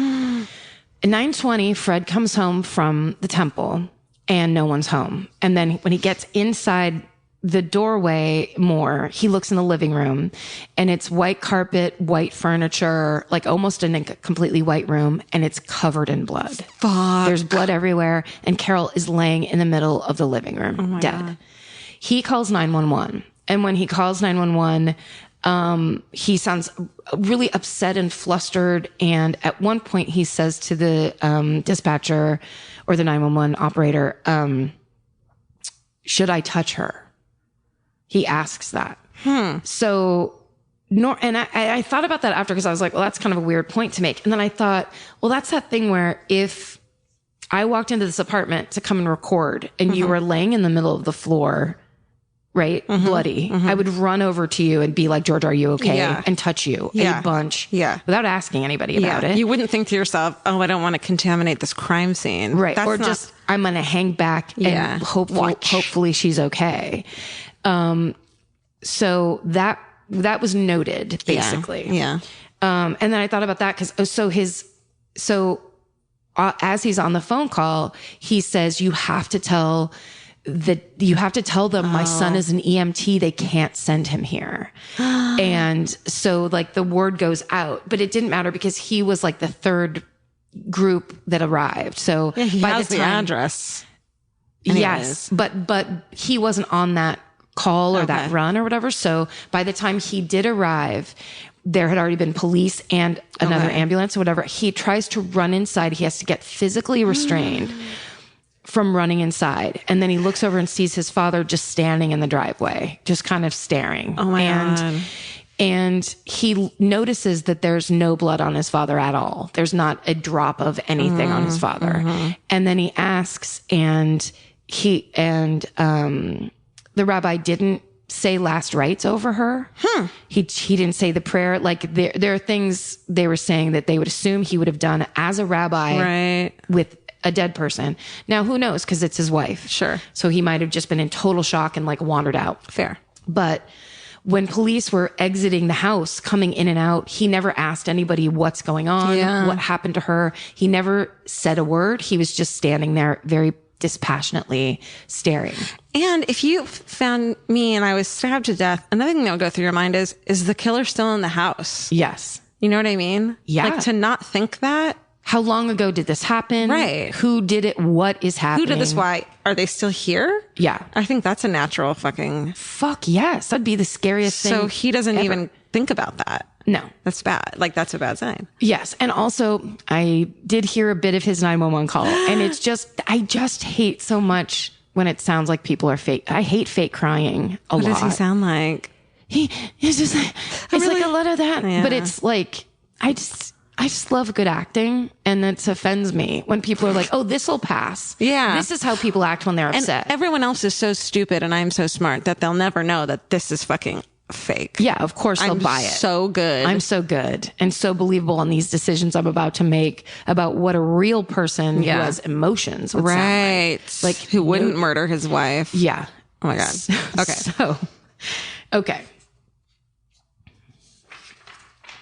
At 9:20, Fred comes home from the temple and no one's home. And then when he gets inside the doorway more, he looks in the living room, and it's white carpet, white furniture, like almost in a completely white room, and it's covered in blood. Fuck. There's blood everywhere, and Carol is laying in the middle of the living room, dead. God. He calls 911, and when he calls 911, he sounds really upset and flustered, and at one point he says to the dispatcher or the 911 operator, "Should I touch her?" He asks that. So, and I thought about that after, because I was like, well, that's kind of a weird point to make. And then I thought, well, that's that thing where if I walked into this apartment to come and record and you were laying in the middle of the floor, right, bloody, I would run over to you and be like, "George, are you okay?" And touch you a bunch without asking anybody about it. You wouldn't think to yourself, "Oh, I don't want to contaminate this crime scene." Right. That's just, I'm going to hang back and hopefully she's okay. So that was noted, basically. Yeah. And then I thought about that because, as he's on the phone call, he says, you have to tell them my son is an EMT. They can't send him here. And so like the word goes out, but it didn't matter because he was like the third group that arrived. So he has the address. Anyways. Yes. But he wasn't on that call or that run or whatever. So by the time he did arrive, there had already been police and another ambulance or whatever. He tries to run inside. He has to get physically restrained from running inside. And then he looks over and sees his father just standing in the driveway, just kind of staring. Oh my God. And he notices that there's no blood on his father at all. There's not a drop of anything on his father. And then he asks, and the rabbi didn't say last rites over her. He didn't say the prayer. Like there are things they were saying that they would assume he would have done as a rabbi with a dead person. Now, who knows? Because it's his wife. Sure. So he might have just been in total shock and like wandered out. Fair. But when police were exiting the house, coming in and out, he never asked anybody what's going on, what happened to her. He never said a word. He was just standing there very dispassionately staring. And if you found me and I was stabbed to death, another thing that would go through your mind is the killer still in the house? Yes. You know what I mean? Yeah. Like to not think that. How long ago did this happen? Right. Who did it? What is happening? Who did this? Why? Are they still here? Yeah. I think that's a natural fucking... Fuck yes. That'd be the scariest thing. So he doesn't even think about that. No. That's bad. Like, that's a bad sign. Yes. And also, I did hear a bit of his 911 call. And it's just, I just hate so much when it sounds like people are fake. I hate fake crying a lot. What does he sound like? He's just like, it's like a lot of that. Yeah. But it's like, I just love good acting. And it offends me when people are like, oh, this'll pass. Yeah. This is how people act when they're upset. And everyone else is so stupid and I'm so smart that they'll never know that this is fucking fake. Yeah, of course they'll buy it. So good. I'm so good and so believable in these decisions I'm about to make about what a real person who has emotions would right. sound like. Who wouldn't murder his wife. Yeah. Oh my God. Okay. Okay.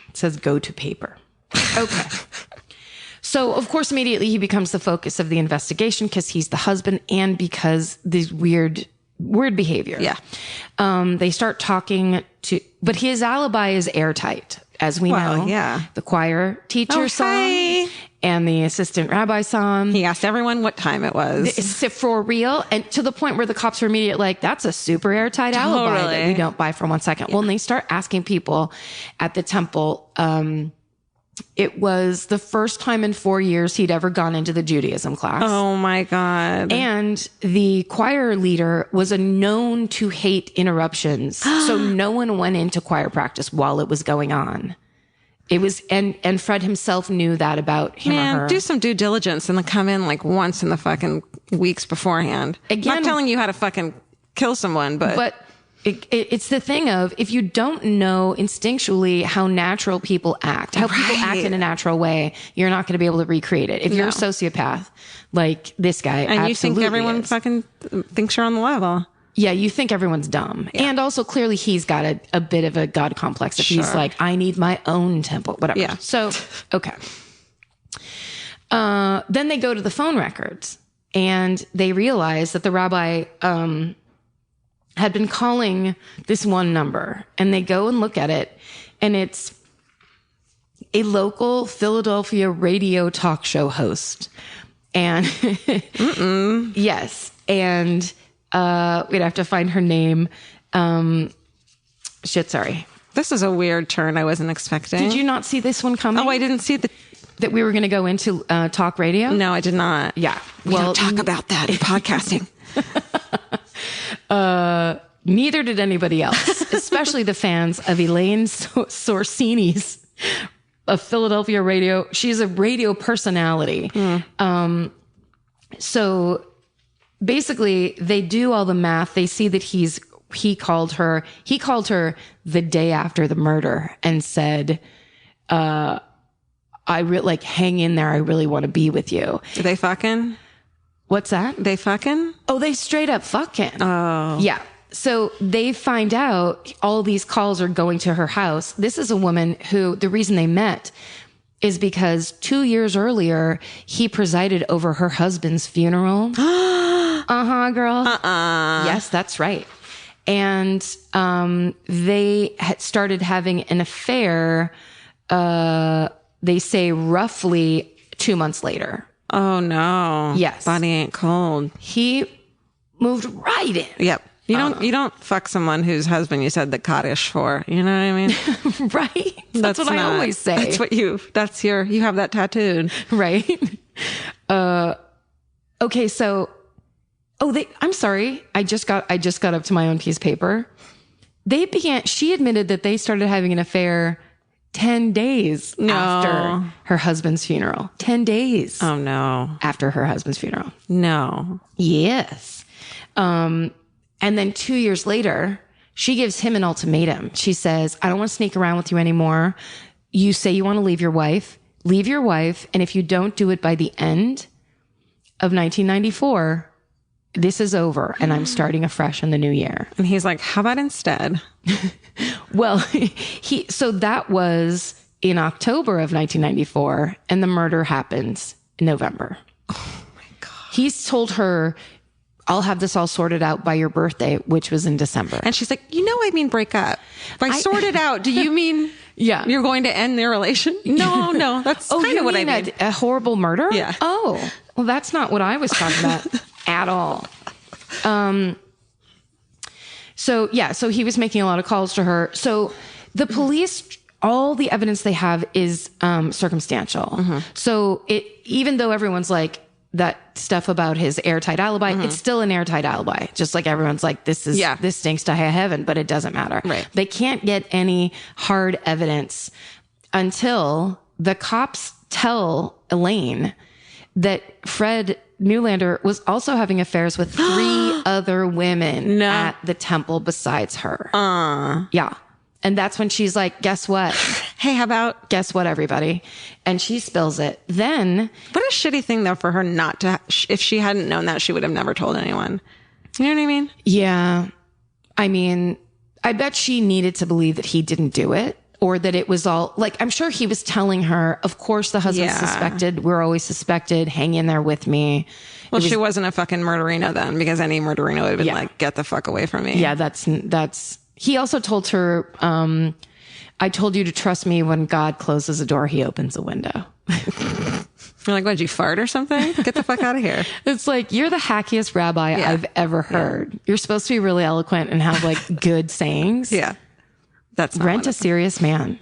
It says go to paper. Okay. So, of course, immediately he becomes the focus of the investigation because he's the husband and because these weird behavior. Yeah. They start talking but his alibi is airtight, as we know. Yeah. The choir teacher saw him and the assistant rabbi saw him. He asked everyone what time it was. It's for real. And to the point where the cops are immediately like, that's a super airtight alibi that we don't buy for 1 second. Yeah. Well, and they start asking people at the temple, it was the first time in 4 years he'd ever gone into the Judaism class. Oh my God. And the choir leader was known to hate interruptions. So no one went into choir practice while it was going on. It was, and Fred himself knew that about him or her. Do some due diligence and then come in like once in the fucking weeks beforehand. Again, I'm not telling you how to fucking kill someone, but it's the thing of, if you don't know instinctually how natural people act, how people act in a natural way, you're not going to be able to recreate it. If you're a sociopath, like this guy, and you think everyone fucking thinks you're on the level. Yeah, you think everyone's dumb. Yeah. And also, clearly, he's got a bit of a God complex. If he's like, I need my own temple, whatever. Yeah. So, okay. Then they go to the phone records, and they realize that the rabbi had been calling this one number. And they go and look at it, and it's a local Philadelphia radio talk show host. And yes, and we'd have to find her name. Sorry. This is a weird turn I wasn't expecting. Did you not see this one coming? Oh, I didn't see that we were going to go into talk radio? No, I did not. Yeah. We don't talk about that in podcasting. Neither did anybody else, especially the fans of Elaine Sorsini's of Philadelphia radio. She's a radio personality. So basically they do all the math. They see that he called her the day after the murder and said, hang in there. I really want to be with you. Are they fucking? What's that? They fucking? Oh, they straight up fucking. Oh. Yeah. So they find out all these calls are going to her house. This is a woman who, the reason they met is because 2 years earlier, he presided over her husband's funeral. Girl. Yes, that's right. And they had started having an affair, they say roughly 2 months later. Oh, no. Yes. Body ain't cold. He moved right in. Yep. You don't fuck someone whose husband you said the Kaddish for. You know what I mean? Right. That's what I always say. That's what you have that tattooed. Right. Okay. So, I'm sorry. I just got up to my own piece of paper. She admitted that they started having an affair 10 days after her husband's funeral. 10 days. Oh, no. After her husband's funeral. No. Yes. And then 2 years later, she gives him an ultimatum. She says, I don't want to sneak around with you anymore. You say you want to leave your wife. And if you don't do it by the end of 1994, this is over and I'm starting afresh in the new year. And he's like, how about instead? Well, so that was in October of 1994 and the murder happens in November. Oh my God. He's told her, I'll have this all sorted out by your birthday, which was in December. And she's like, I mean break up. By sort it out, do you mean you're going to end their relation? No, that's kind of what I mean. A horrible murder? Yeah. Oh, well, that's not what I was talking about at all. So he was making a lot of calls to her. So the police all the evidence they have is circumstantial. So even though everyone's like, that stuff about his airtight alibi, it's still an airtight alibi. Just like everyone's like, this stinks to high heaven, but it doesn't matter. Right. They can't get any hard evidence until the cops tell Elaine that Fred Neulander was also having affairs with 3 other women at the temple besides her. Yeah. And that's when she's like, guess what? Hey, how about... Guess what, everybody? And she spills it. Then... What a shitty thing, though, for her not to... If she hadn't known that, she would have never told anyone. You know what I mean? Yeah. I mean, I bet she needed to believe that he didn't do it. Or that it was all... Like, I'm sure he was telling her, of course the husband's suspected. We're always suspected. Hang in there with me. Well, she wasn't a fucking murderino then, because any murderino would have been like, get the fuck away from me. Yeah, that's... He also told her, I told you to trust me. When God closes a door, he opens a window. You're like, what, did you fart or something? Get the fuck out of here. It's like, you're the hackiest rabbi I've ever heard. Yeah. You're supposed to be really eloquent and have like good sayings. Yeah. That's not Rent a serious man.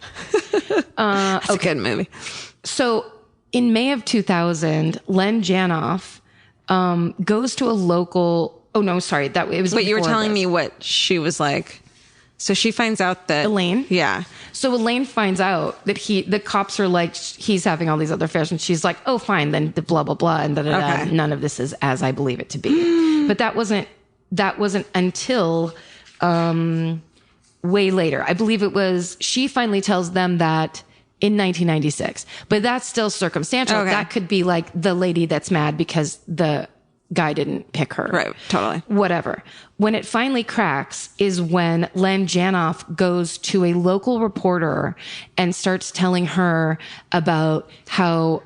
That's a good movie. So in May of 2000, Len Janoff goes to a local... Oh, no, sorry. It was. But you were telling me what she was like. So she finds out that... Elaine? Yeah. So Elaine finds out that the cops are like, he's having all these other affairs. And she's like, oh, fine. Then the blah, blah, blah. And da-da-da. None of this is as I believe it to be. But that wasn't until way later. I believe it was, she finally tells them that in 1996. But that's still circumstantial. Okay. That could be like the lady that's mad because the guy didn't pick her. Right, totally. Whatever. When it finally cracks is when Len Janoff goes to a local reporter and starts telling her about how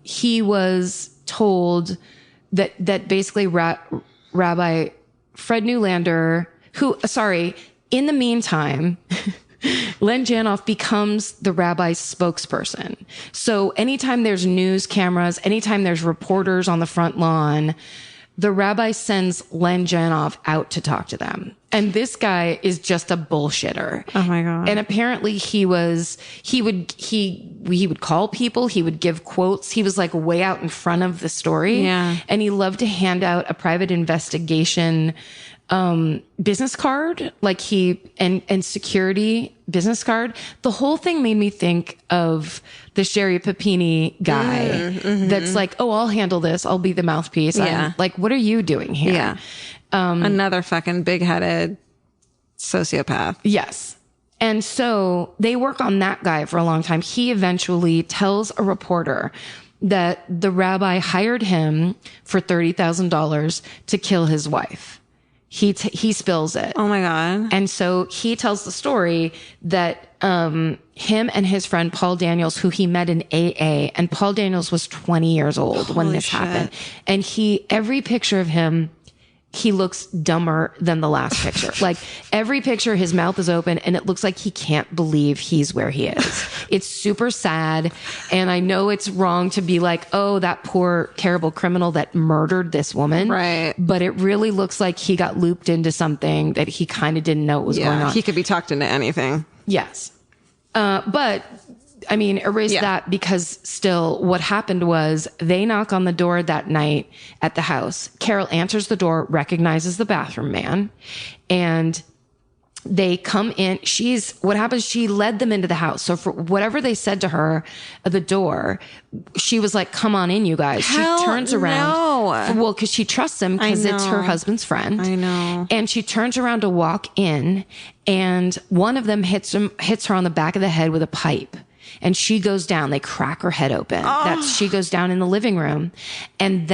he was told that basically Rabbi Fred Neulander, in the meantime, Len Janoff becomes the rabbi's spokesperson. So anytime there's news cameras, anytime there's reporters on the front lawn, the rabbi sends Len Janoff out to talk to them. And this guy is just a bullshitter. Oh my God. And apparently he would call people, he would give quotes. He was like way out in front of the story. Yeah. And he loved to hand out a private investigation business card, like and security business card. The whole thing made me think of the Sherry Papini guy that's like, oh, I'll handle this. I'll be the mouthpiece. Yeah. I'm like, what are you doing here? Yeah. Another fucking big-headed sociopath. Yes. And so they work on that guy for a long time. He eventually tells a reporter that the rabbi hired him for $30,000 to kill his wife. He spills it. Oh my God. And so he tells the story that him and his friend Paul Daniels, who he met in AA, and Paul Daniels was 20 years old when this happened. And every picture of him, he looks dumber than the last picture. Like every picture, his mouth is open and it looks like he can't believe he's where he is. It's super sad. And I know it's wrong to be like, oh, that poor, terrible criminal that murdered this woman. Right. But it really looks like he got looped into something that he kind of didn't know what was going on. He could be talked into anything. Yes. But I mean, erase that, because still what happened was they knock on the door that night at the house. Carol answers the door, recognizes the bathroom man, and they come in. What happens? She led them into the house. So for whatever they said to her at the door, she was like, come on in, you guys. Hell she turns around. No. Well, cause she trusts him because it's her husband's friend. I know. And she turns around to walk in, and one of them hits her on the back of the head with a pipe. And she goes down. They crack her head open. She goes down in the living room. And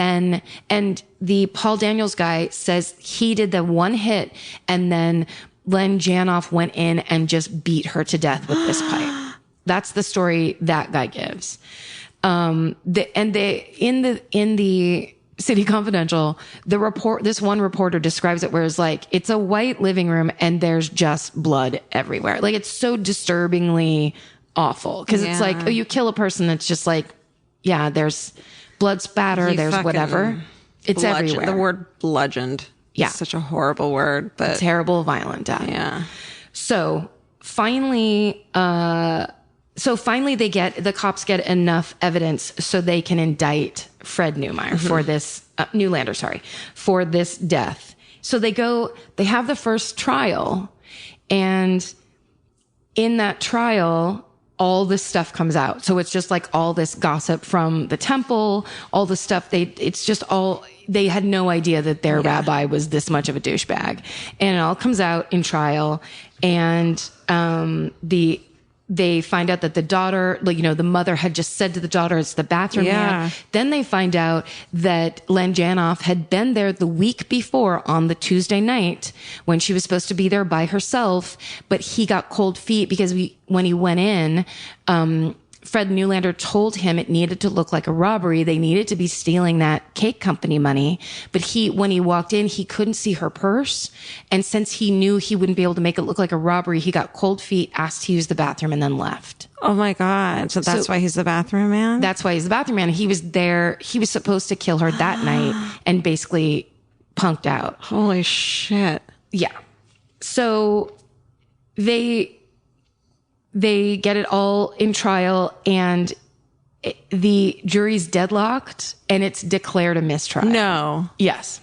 the Paul Daniels guy says he did the one hit, and then Len Janoff went in and just beat her to death with this pipe. That's the story that guy gives. In the City Confidential, this one reporter describes it where it's like, it's a white living room and there's just blood everywhere. Like, it's so disturbingly awful. Cause it's like, oh, you kill a person. It's just like, yeah, there's blood spatter. There's whatever. It's everywhere. The word bludgeoned. Yeah. It's such a horrible word, but terrible, violent death. Yeah. So finally, the cops get enough evidence so they can indict Fred Neumeier for this, Neulander, for this death. So they have the first trial, and in that trial, all this stuff comes out. So it's just like all this gossip from the temple, all the stuff they had no idea that their rabbi was this much of a douchebag. And it all comes out in trial. And, they find out that the daughter, the mother had just said to the daughter, it's the bathroom man. Then they find out that Len Janoff had been there the week before on the Tuesday night when she was supposed to be there by herself, but he got cold feet because when he went in, Fred Neulander told him it needed to look like a robbery. They needed to be stealing that cake company money. But when he walked in, he couldn't see her purse. And since he knew he wouldn't be able to make it look like a robbery, he got cold feet, asked to use the bathroom, and then left. Oh my God. So that's why he's the bathroom man? That's why he's the bathroom man. He was there. He was supposed to kill her that night and basically punked out. Holy shit. Yeah. So they get it all in trial, and the jury's deadlocked, and it's declared a mistrial. No. Yes.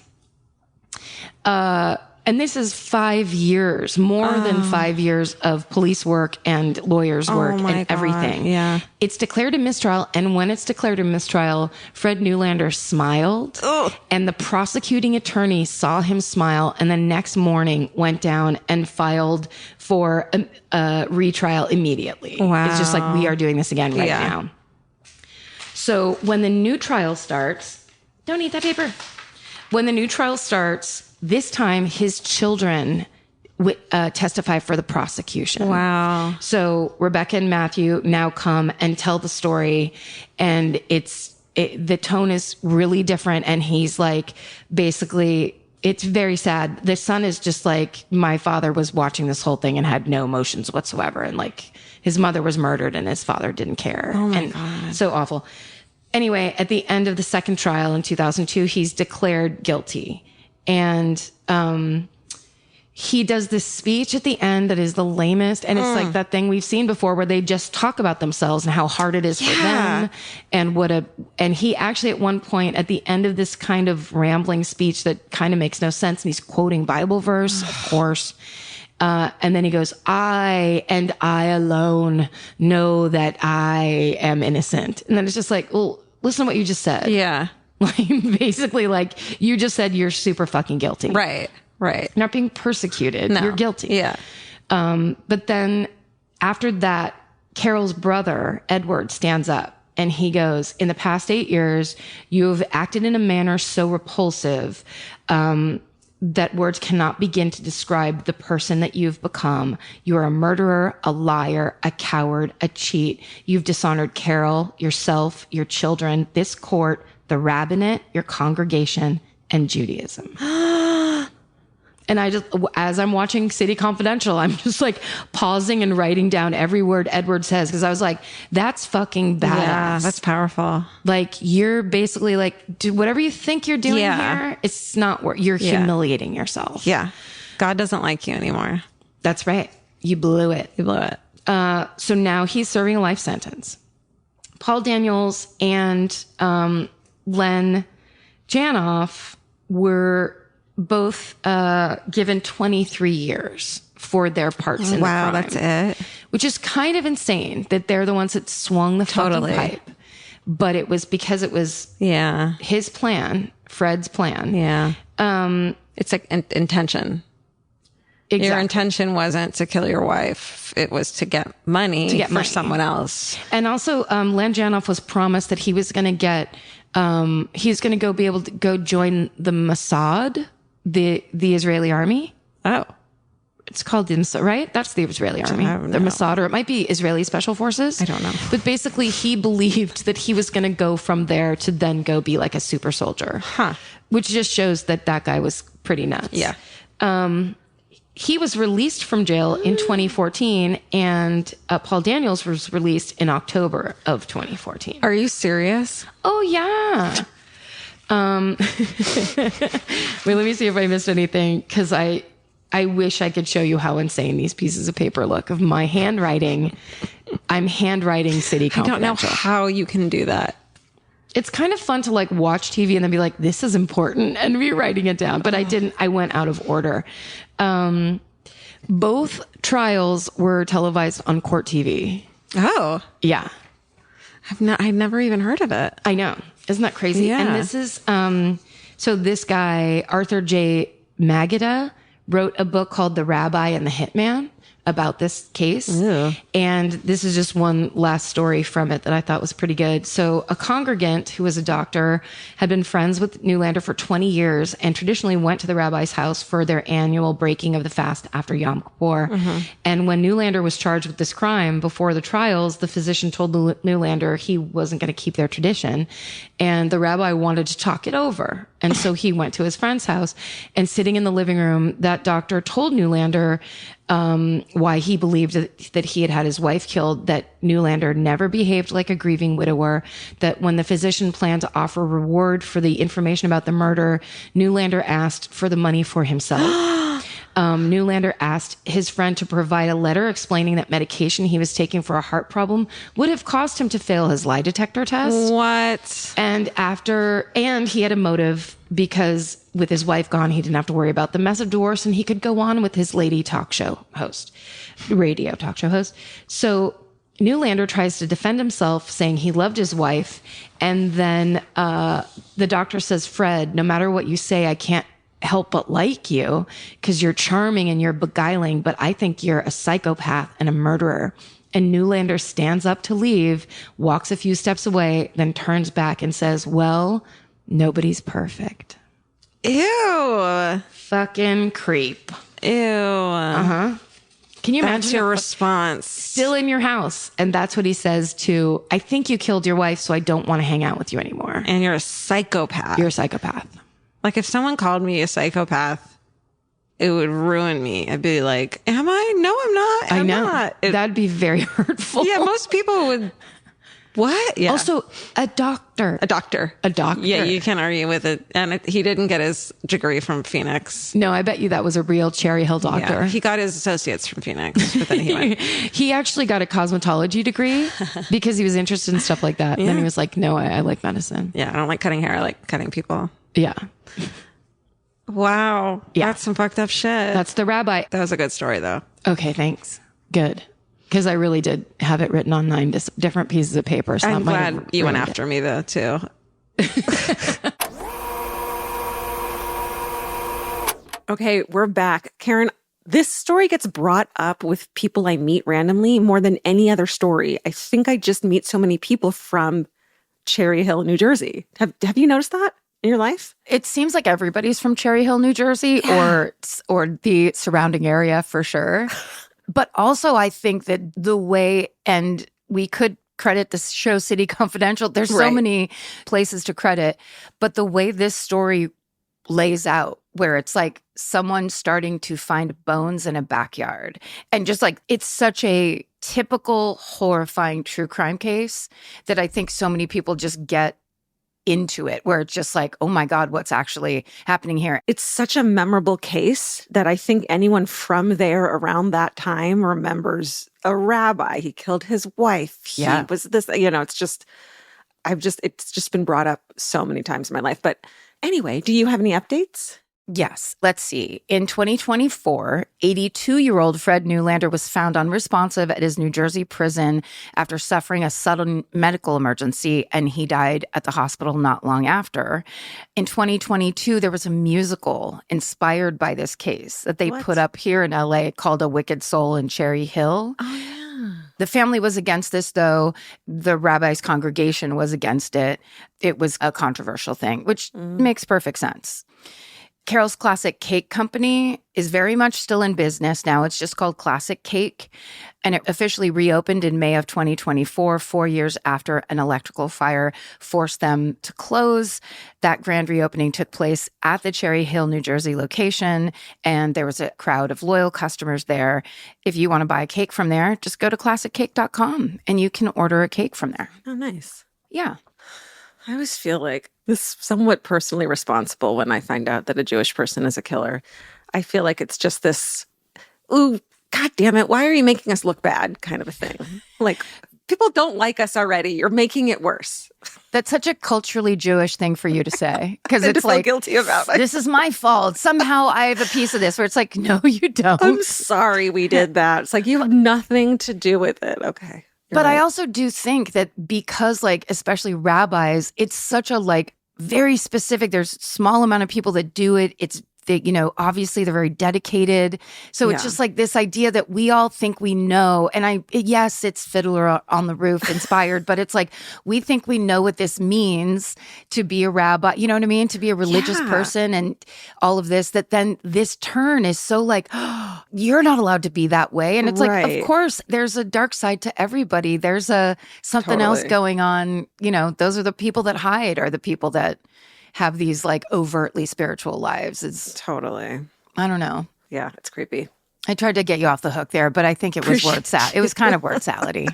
And this is 5 years, more than 5 years of police work and lawyers' work and everything. Yeah. It's declared a mistrial, and when it's declared a mistrial, Fred Neulander smiled, and the prosecuting attorney saw him smile, and the next morning went down and filed for a retrial immediately. Wow. It's just like, we are doing this again right now. So when the new trial starts, don't eat that paper. When the new trial starts, this time his children testify for the prosecution. Wow. So Rebecca and Matthew now come and tell the story, and the tone is really different. And he's like, basically, it's very sad. The son is just like, my father was watching this whole thing and had no emotions whatsoever. And like, his mother was murdered and his father didn't care. Oh my God. So awful. Anyway, at the end of the second trial in 2002, he's declared guilty. And he does this speech at the end that is the lamest. And it's like that thing we've seen before where they just talk about themselves and how hard it is for them. And he actually at one point at the end of this kind of rambling speech that kind of makes no sense, and he's quoting Bible verse, of course. And then he goes, I and I alone know that I am innocent. And then it's just like, well, listen to what you just said. Yeah. Like, basically, like, you just said you're super fucking guilty. Right. Right. You're not being persecuted. No. You're guilty. Yeah. But then after that, Carol's brother, Edward, stands up and he goes, in the past 8 years, you have acted in a manner so repulsive that words cannot begin to describe the person that you've become. You are a murderer, a liar, a coward, a cheat. You've dishonored Carol, yourself, your children, this court, the rabbinate, your congregation, and Judaism. And I just, as I'm watching City Confidential, I'm just like pausing and writing down every word Edward says, because I was like, that's fucking badass. Yeah, that's powerful. Like, you're basically like, do whatever you think you're doing here, it's not work. You're humiliating yourself. Yeah. God doesn't like you anymore. That's right. You blew it. You blew it. So now he's serving a life sentence. Paul Daniels and Len Janoff were both given 23 years for their parts in the crime. Wow, that's it. Which is kind of insane that they're the ones that swung the fucking pipe. But it was because it was his plan, Fred's plan. Yeah. It's like intention. Exactly. Your intention wasn't to kill your wife. It was to get money for someone else. And also, Len Janoff was promised that he was going to get, he's going to be able to go join the Mossad, the Israeli army. Oh. It's called IMSA, right? That's the Israeli army. The Mossad, or it might be Israeli Special Forces. I don't know. But basically, he believed that he was going to go from there to then go be like a super soldier. Huh. Which just shows that guy was pretty nuts. Yeah. He was released from jail in 2014, and Paul Daniels was released in October of 2014. Are you serious? Oh, yeah. Wait, let me see if I missed anything, because I I wish I could show you how insane these pieces of paper look of my handwriting. I'm handwriting City Confidential. I don't know how you can do that. It's kind of fun to like watch TV and then be like, this is important, and be writing it down. But I didn't. I went out of order. Both trials were televised on Court TV. Oh. Yeah. I've never even heard of it. I know. Isn't that crazy? Yeah. And this is, so this guy, Arthur J. Magida, wrote a book called The Rabbi and the Hitman about this case. Ew. And this is just one last story from it that I thought was pretty good. So a congregant who was a doctor had been friends with Neulander for 20 years and traditionally went to the rabbi's house for their annual breaking of the fast after Yom Kippur. Mm-hmm. And when Neulander was charged with this crime before the trials, the physician told Neulander he wasn't going to keep their tradition. And the rabbi wanted to talk it over. And so he went to his friend's house, and sitting in the living room, that doctor told Neulander why he believed that he had had his wife killed, that Neulander never behaved like a grieving widower, that when the physician planned to offer reward for the information about the murder, Neulander asked for the money for himself. Neulander asked his friend to provide a letter explaining that medication he was taking for a heart problem would have caused him to fail his lie detector test. What? And he had a motive because with his wife gone, he didn't have to worry about the mess of divorce, and he could go on with his radio talk show host. So Neulander tries to defend himself, saying he loved his wife. And then the doctor says, Fred, no matter what you say, I can't help but like you because you're charming and you're beguiling, but I think you're a psychopath and a murderer. And Neulander stands up to leave, walks a few steps away, then turns back and says, well, nobody's perfect. Ew. Fucking creep. Ew. Uh-huh. Can you imagine? That's your response. Still in your house. And that's what he says to, I think you killed your wife, so I don't want to hang out with you anymore. And you're a psychopath. You're a psychopath. Like, if someone called me a psychopath, it would ruin me. I'd be like, am I? No, I'm not. I know. That'd be very hurtful. Yeah, most people would. What? Yeah. Also, a doctor. A doctor. Yeah, you can't argue with it. And he didn't get his degree from Phoenix. No, I bet you that was a real Cherry Hill doctor. Yeah, he got his associates from Phoenix, but then he went. He actually got a cosmetology degree because he was interested in stuff like that. Yeah. And then he was like, no, I like medicine. Yeah, I don't like cutting hair. I like cutting people. Yeah. Wow. Yeah. That's some fucked up shit. That's the rabbi. That was a good story, though. Okay, thanks. Good. Because I really did have it written on 9 different pieces of paper. So I'm glad you went after me, though, too. Okay, we're back. Karen, this story gets brought up with people I meet randomly more than any other story. I think I just meet so many people from Cherry Hill, New Jersey. Have you noticed that in your life? It seems like everybody's from Cherry Hill, New Jersey, or the surrounding area for sure. But also, I think that the way, and we could credit the show City Confidential. There's so many places to credit, but the way this story lays out, where it's like someone starting to find bones in a backyard, and just like, it's such a typical horrifying true crime case that I think so many people just get into it, where it's just like, oh my God, what's actually happening here? It's such a memorable case that I think anyone from there around that time remembers a rabbi. He killed his wife. He was this, it's just been brought up so many times in my life. But anyway, do you have any updates? Yes. Let's see. In 2024, 82-year-old Fred Neulander was found unresponsive at his New Jersey prison after suffering a sudden medical emergency, and he died at the hospital not long after. In 2022, there was a musical inspired by this case that they put up here in LA called A Wicked Soul in Cherry Hill. Oh, yeah. The family was against this, though. The rabbi's congregation was against it. It was a controversial thing, which makes perfect sense. Carol's Classic Cake Company is very much still in business now. It's just called Classic Cake, and it officially reopened in May of 2024, 4 years after an electrical fire forced them to close. That grand reopening took place at the Cherry Hill, New Jersey location, and there was a crowd of loyal customers there. If you want to buy a cake from there, just go to classiccake.com, and you can order a cake from there. Oh, nice. Yeah. I always feel like this somewhat personally responsible when I find out that a Jewish person is a killer. I feel like it's just this, ooh, God damn it, why are you making us look bad kind of a thing? Like, people don't like us already. You're making it worse. That's such a culturally Jewish thing for you to say. Because it's like, guilty about it. This is my fault. Somehow I have a piece of this, where it's like, no, you don't. I'm sorry we did that. It's like, you have nothing to do with it. Okay. But I also do think that because, like, especially rabbis, it's such a, like, very specific, there's small amount of people that do it. It's, they, you know, obviously they're very dedicated. So it's just like this idea that we all think we know. And yes, it's Fiddler on the Roof inspired, but it's like, we think we know what this means to be a rabbi, you know what I mean? To be a religious person and all of this, that then this turn is so like, oh, you're not allowed to be that way. And it's like, of course, there's a dark side to everybody. There's something else going on. You know, those are the people that hide, are the people that have these like overtly spiritual lives. It's totally, I don't know. Yeah, it's creepy. I tried to get you off the hook there, but I think it was word salad. It was kind of word salady.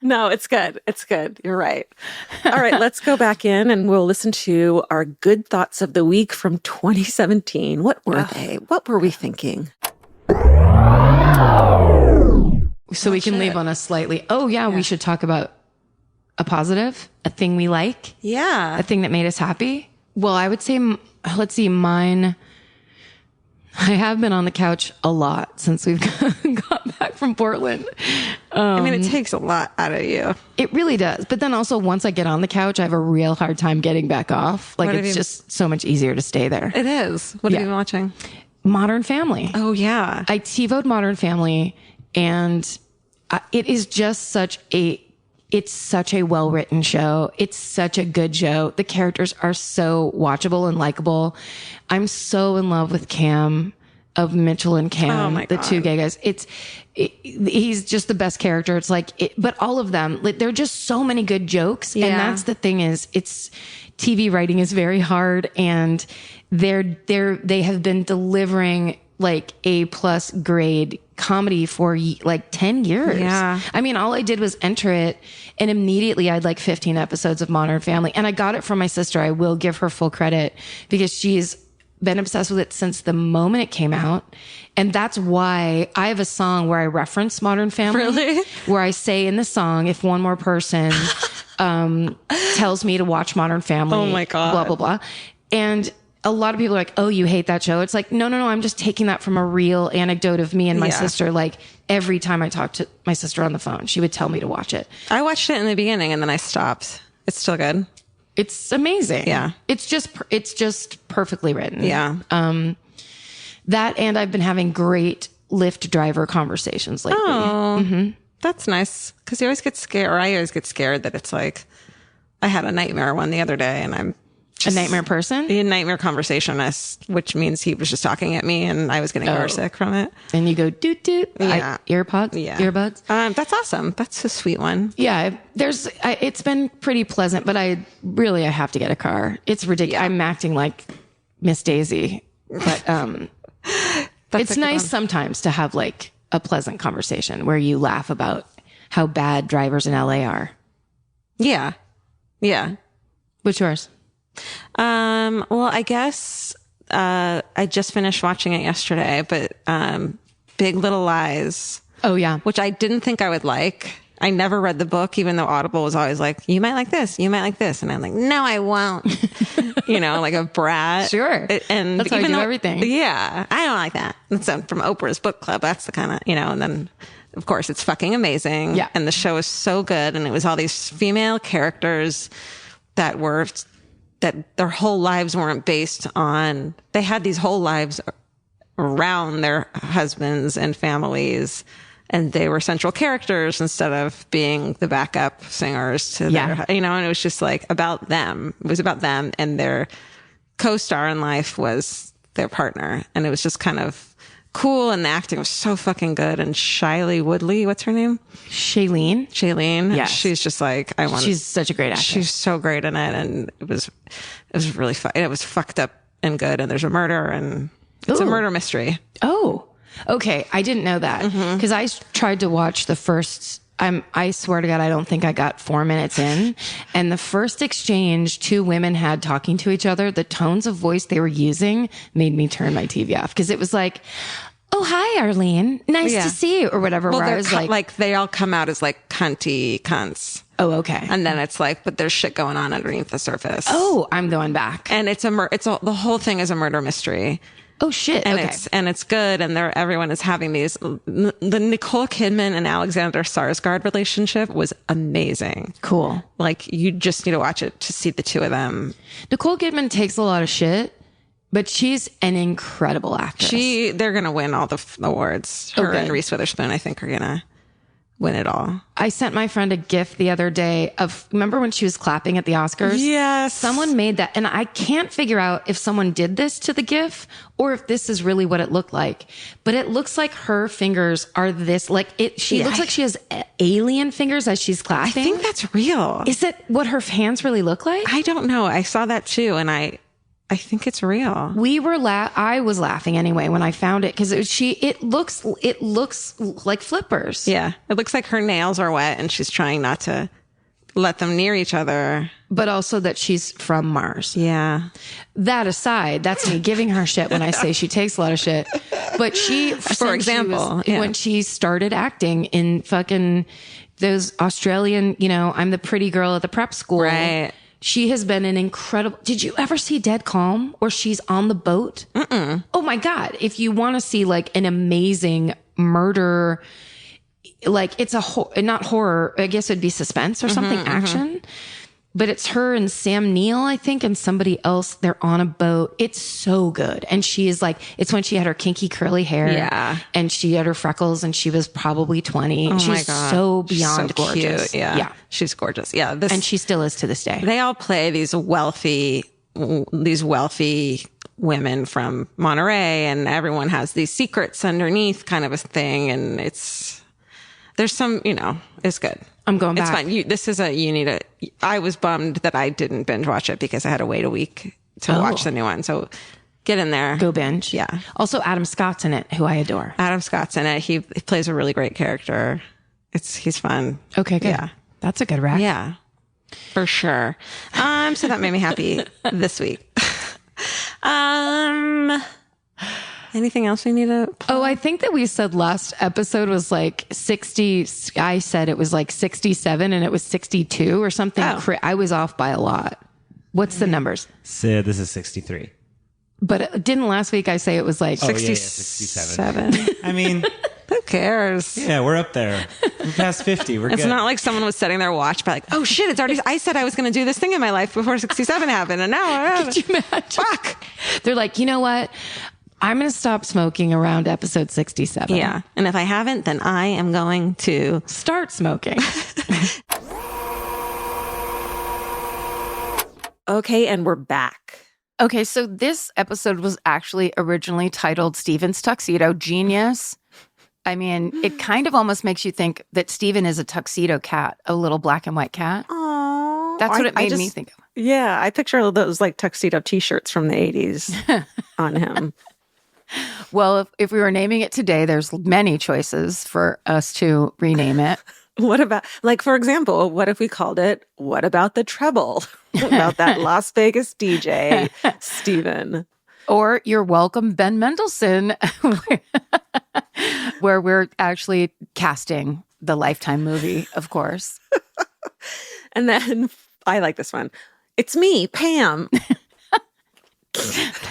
No, it's good. It's good. You're right. All right, let's go back in and we'll listen to our good thoughts of the week from 2017. What were they? What were we thinking? So we can leave on a slightly, we should talk about a positive, a thing we like. Yeah. A thing that made us happy. Well, I would say, let's see, mine. I have been on the couch a lot since we've got back from Portland. I mean, it takes a lot out of you. It really does. But then also, once I get on the couch, I have a real hard time getting back off. Like, it's just so much easier to stay there. It is. What have you been watching? Modern Family. Oh, yeah. I TiVo'd Modern Family, and it is just such a well-written show. It's such a good show. The characters are so watchable and likable. I'm so in love with Cam of Mitchell and Cam, the two gay guys. He's just the best character. It's like, but all of them, there are just so many good jokes. Yeah. And that's the thing is, TV writing is very hard, and they have been delivering like A+ grade comedy for like 10 years. Yeah. I mean, all I did was enter it, and immediately I had like 15 episodes of Modern Family, and I got it from my sister. I will give her full credit because she's been obsessed with it since the moment it came out. And that's why I have a song where I reference Modern Family. Really? Where I say in the song, if one more person tells me to watch Modern Family, oh my God, blah, blah, blah. And a lot of people are like, oh, you hate that show. It's like, no. I'm just taking that from a real anecdote of me and my sister. Like, every time I talked to my sister on the phone, she would tell me to watch it. I watched it in the beginning and then I stopped. It's still good. It's amazing. Yeah. It's just perfectly written. Yeah. That, and I've been having great Lyft driver conversations lately. Oh, that's nice. Cause you always get scared, or I always get scared that it's like, I had a nightmare one the other day and I'm just a nightmare person? A nightmare conversationist, which means he was just talking at me and I was getting sick from it. And you go, doot, doot. Yeah. Earbuds. That's awesome. That's a sweet one. Yeah. It's been pretty pleasant, but I have to get a car. It's ridiculous. Yeah. I'm acting like Miss Daisy, but, it's nice sometimes to have like a pleasant conversation where you laugh about how bad drivers in LA are. Yeah. Yeah. What's yours? Well, I guess, I just finished watching it yesterday, but, Big Little Lies. Oh yeah. Which I didn't think I would like. I never read the book, even though Audible was always like, you might like this, you might like this. And I'm like, no, I won't. Like a brat. Sure. And that's how I do everything. Yeah. I don't like that. It's from Oprah's book club. That's the kind of, and then of course it's fucking amazing. Yeah. And the show is so good. And it was all these female characters that their whole lives weren't based on, they had these whole lives around their husbands and families, and they were central characters instead of being the backup singers to their, and it was just like about them. It was about them, and their co-star in life was their partner. And it was just kind of cool, and the acting was so fucking good. And Shailene Woodley, what's her name? Shailene. Yes. She's just like, she's such a great actress. She's so great in it. And it was really fun. It was fucked up and good. And there's a murder, and it's a murder mystery. Oh, okay. I didn't know that because I tried to watch the first I swear to God, I don't think I got 4 minutes in. And the first exchange 2 women had talking to each other, the tones of voice they were using made me turn my TV off. Cause it was like, oh, hi, Arlene. Nice to see you, or whatever. Well, where I was like, they all come out as like cunty cunts. Oh, okay. And then it's like, but there's shit going on underneath the surface. Oh, I'm going back. And the whole thing is a murder mystery. Oh shit. And okay. it's good. And everyone is having these, the Nicole Kidman and Alexander Skarsgård relationship was amazing. Cool. Like, you just need to watch it to see the 2 of them. Nicole Kidman takes a lot of shit, but she's an incredible actress. They're going to win all the awards. Her and Reese Witherspoon, I think, are going to win it all. I sent my friend a GIF the other day of, remember when she was clapping at the Oscars? Yes. Someone made that. And I can't figure out if someone did this to the GIF or if this is really what it looked like. But it looks like her fingers are this, like she looks like she has alien fingers as she's clapping. I think that's real. Is it what her hands really look like? I don't know. I saw that too. And I think it's real. I was laughing anyway when I found it because it looks like flippers. Yeah. It looks like her nails are wet and she's trying not to let them near each other. But also that she's from Mars. Yeah. That aside, that's me giving her shit when I say she takes a lot of shit. But for example, when she started acting in fucking those Australian, I'm the pretty girl at the prep school. Right. She has been an incredible. Did you ever see Dead Calm where she's on the boat? Mm-mm. Oh my God. If you want to see like an amazing murder, like it's not horror, I guess it'd be suspense or something, action. But it's her and Sam Neill, I think, and somebody else. They're on a boat. It's so good. And she is like, it's when she had her kinky curly hair. Yeah. And she had her freckles and she was probably 20. Oh She's my God. so beyond So gorgeous. cute. Yeah. She's gorgeous. Yeah. And she still is to this day. They all play these wealthy women from Monterey, and everyone has these secrets underneath kind of a thing. And there's some, it's good. I'm going back. It's fine. I was bummed that I didn't binge watch it because I had to wait a week to watch the new one. So get in there. Go binge. Yeah. Also, Adam Scott's in it, who I adore. Adam Scott's in it. He plays a really great character. He's fun. Okay, good. Yeah. That's a good rec. Yeah. For sure. So that made me happy this week. Anything else we need to... Oh, I think that we said last episode was like 60. I said it was like 67 and it was 62 or something. Oh. I was off by a lot. What's the numbers? So this is 63. But didn't last week I say it was like 67. I mean... Who cares? Yeah, we're up there. We're past 50. We're good. It's not like someone was setting their watch by like, oh shit, it's already... I said I was going to do this thing in my life before 67 happened and now I have... Could you imagine? Fuck! They're like, you know what? I'm going to stop smoking around episode 67. Yeah. And if I haven't, then I am going to start smoking. Okay, and we're back. Okay, so this episode was actually originally titled Steven's Tuxedo. Genius. I mean, it kind of almost makes you think that Steven is a tuxedo cat, a little black and white cat. Aww. That's what it made me think of. Yeah, I picture those like tuxedo t-shirts from the 80s on him. Well, if we were naming it today, there's many choices for us to rename it. What about, like, for example, what if we called it, What About the Treble? About that Las Vegas DJ, Steven. Or You're Welcome, Ben Mendelsohn, where we're actually casting the Lifetime movie, of course. And then, I like this one. It's me, Pam.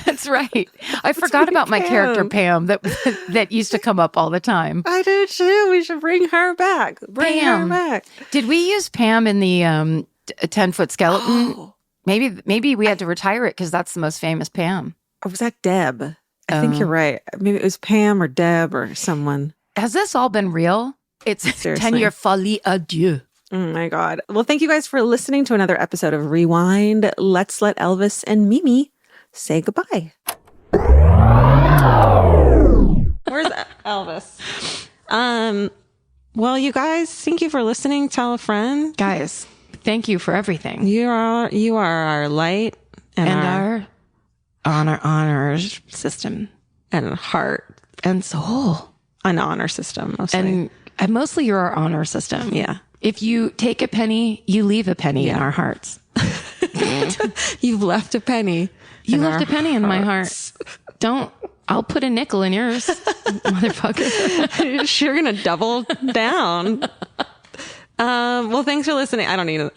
That's right. I forgot about my character Pam that used to come up all the time. I did too. We should bring her back. Bring her back. Did we use Pam in the 10-foot skeleton? Oh. Maybe we had to retire it because that's the most famous Pam. Or was that Deb? I think you're right. Maybe it was Pam or Deb or someone. Has this all been real? It's 10-year folie à deux. Oh my God. Well, thank you guys for listening to another episode of Rewind. Let's let Elvis and Mimi say goodbye. Where's Elvis? Well, you guys, thank you for listening. Tell a friend. Guys, thank you for everything. You are our light and our honor system and heart and soul. An honor system, mostly. And Mostly you're our honor system. Yeah. If you take a penny, you leave a penny in our hearts. You've left a penny. You left a penny in my heart. I'll put a nickel in yours, motherfucker. You're going to double down. Well, thanks for listening. I don't know.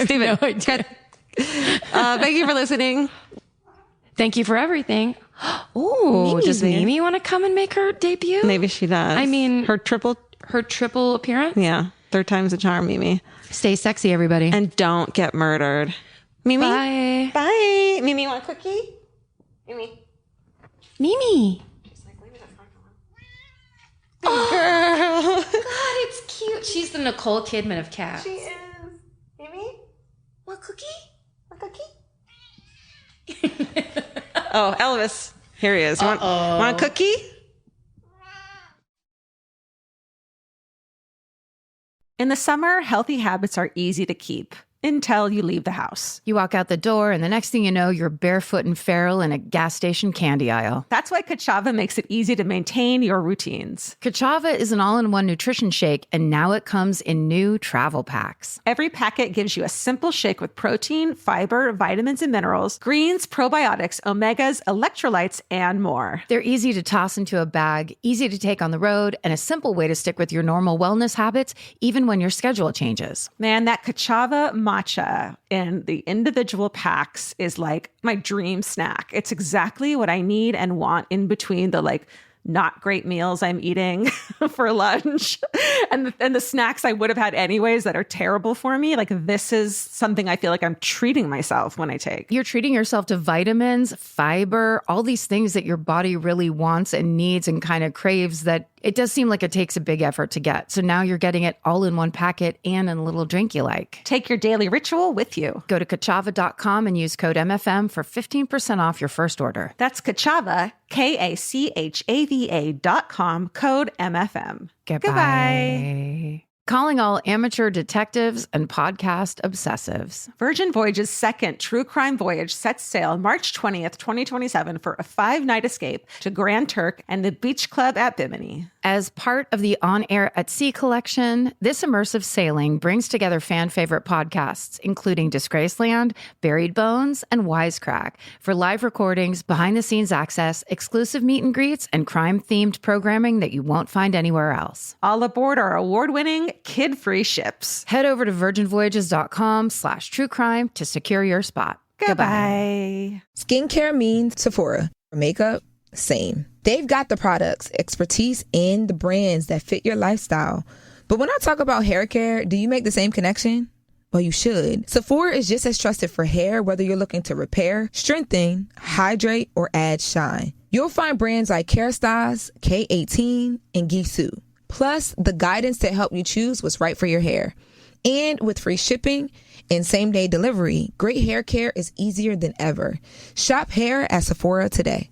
Steven, thank you for listening. Thank you for everything. Oh, does Mimi want to come and make her debut? Maybe she does. I mean, her triple appearance. Yeah. Third time's a charm, Mimi. Stay sexy, everybody. And don't get murdered. Mimi. Bye. Bye. Mimi, you want a cookie? Mimi. She's like, leave me the fuck alone. Girl. God, it's cute. She's the Nicole Kidman of cats. She is. Mimi? Want cookie? Oh, Elvis. Here he is. Want a cookie? In the summer, healthy habits are easy to keep until you leave the house. You walk out the door, and the next thing you know, you're barefoot and feral in a gas station candy aisle. That's why Kachava makes it easy to maintain your routines. Kachava is an all-in-one nutrition shake, and now it comes in new travel packs. Every packet gives you a simple shake with protein, fiber, vitamins and minerals, greens, probiotics, omegas, electrolytes, and more. They're easy to toss into a bag, easy to take on the road, and a simple way to stick with your normal wellness habits, even when your schedule changes. Man, that Kachava matcha in the individual packs is like my dream snack. It's exactly what I need and want in between the not great meals I'm eating for lunch and the snacks I would have had anyways that are terrible for me. Like, this is something I feel like I'm treating myself when I take. You're treating yourself to vitamins, fiber, all these things that your body really wants and needs and kind of craves that it does seem like it takes a big effort to get. So now you're getting it all in one packet and in a little drink you like. Take your daily ritual with you. Go to Kachava.com and use code MFM for 15% off your first order. That's Kachava, KACHAVA.com, code MFM. Goodbye. Calling all amateur detectives and podcast obsessives. Virgin Voyage's second true crime voyage sets sail March 20th, 2027 for a 5-night escape to Grand Turk and the Beach Club at Bimini. As part of the On Air at Sea collection, this immersive sailing brings together fan favorite podcasts, including Disgraceland, Buried Bones, and Wisecrack, for live recordings, behind the scenes access, exclusive meet and greets, and crime themed programming that you won't find anywhere else. All aboard our award-winning kid-free ships. Head over to virginvoyages.com/truecrime to secure your spot. Goodbye. Skincare means Sephora. For makeup, same. They've got the products, expertise, and the brands that fit your lifestyle. But when I talk about hair care, do you make the same connection? Well, you should. Sephora is just as trusted for hair, whether you're looking to repair, strengthen, hydrate, or add shine. You'll find brands like Kerastase, K18, and Gisou. Plus, the guidance to help you choose what's right for your hair. And with free shipping and same-day delivery, great hair care is easier than ever. Shop hair at Sephora today.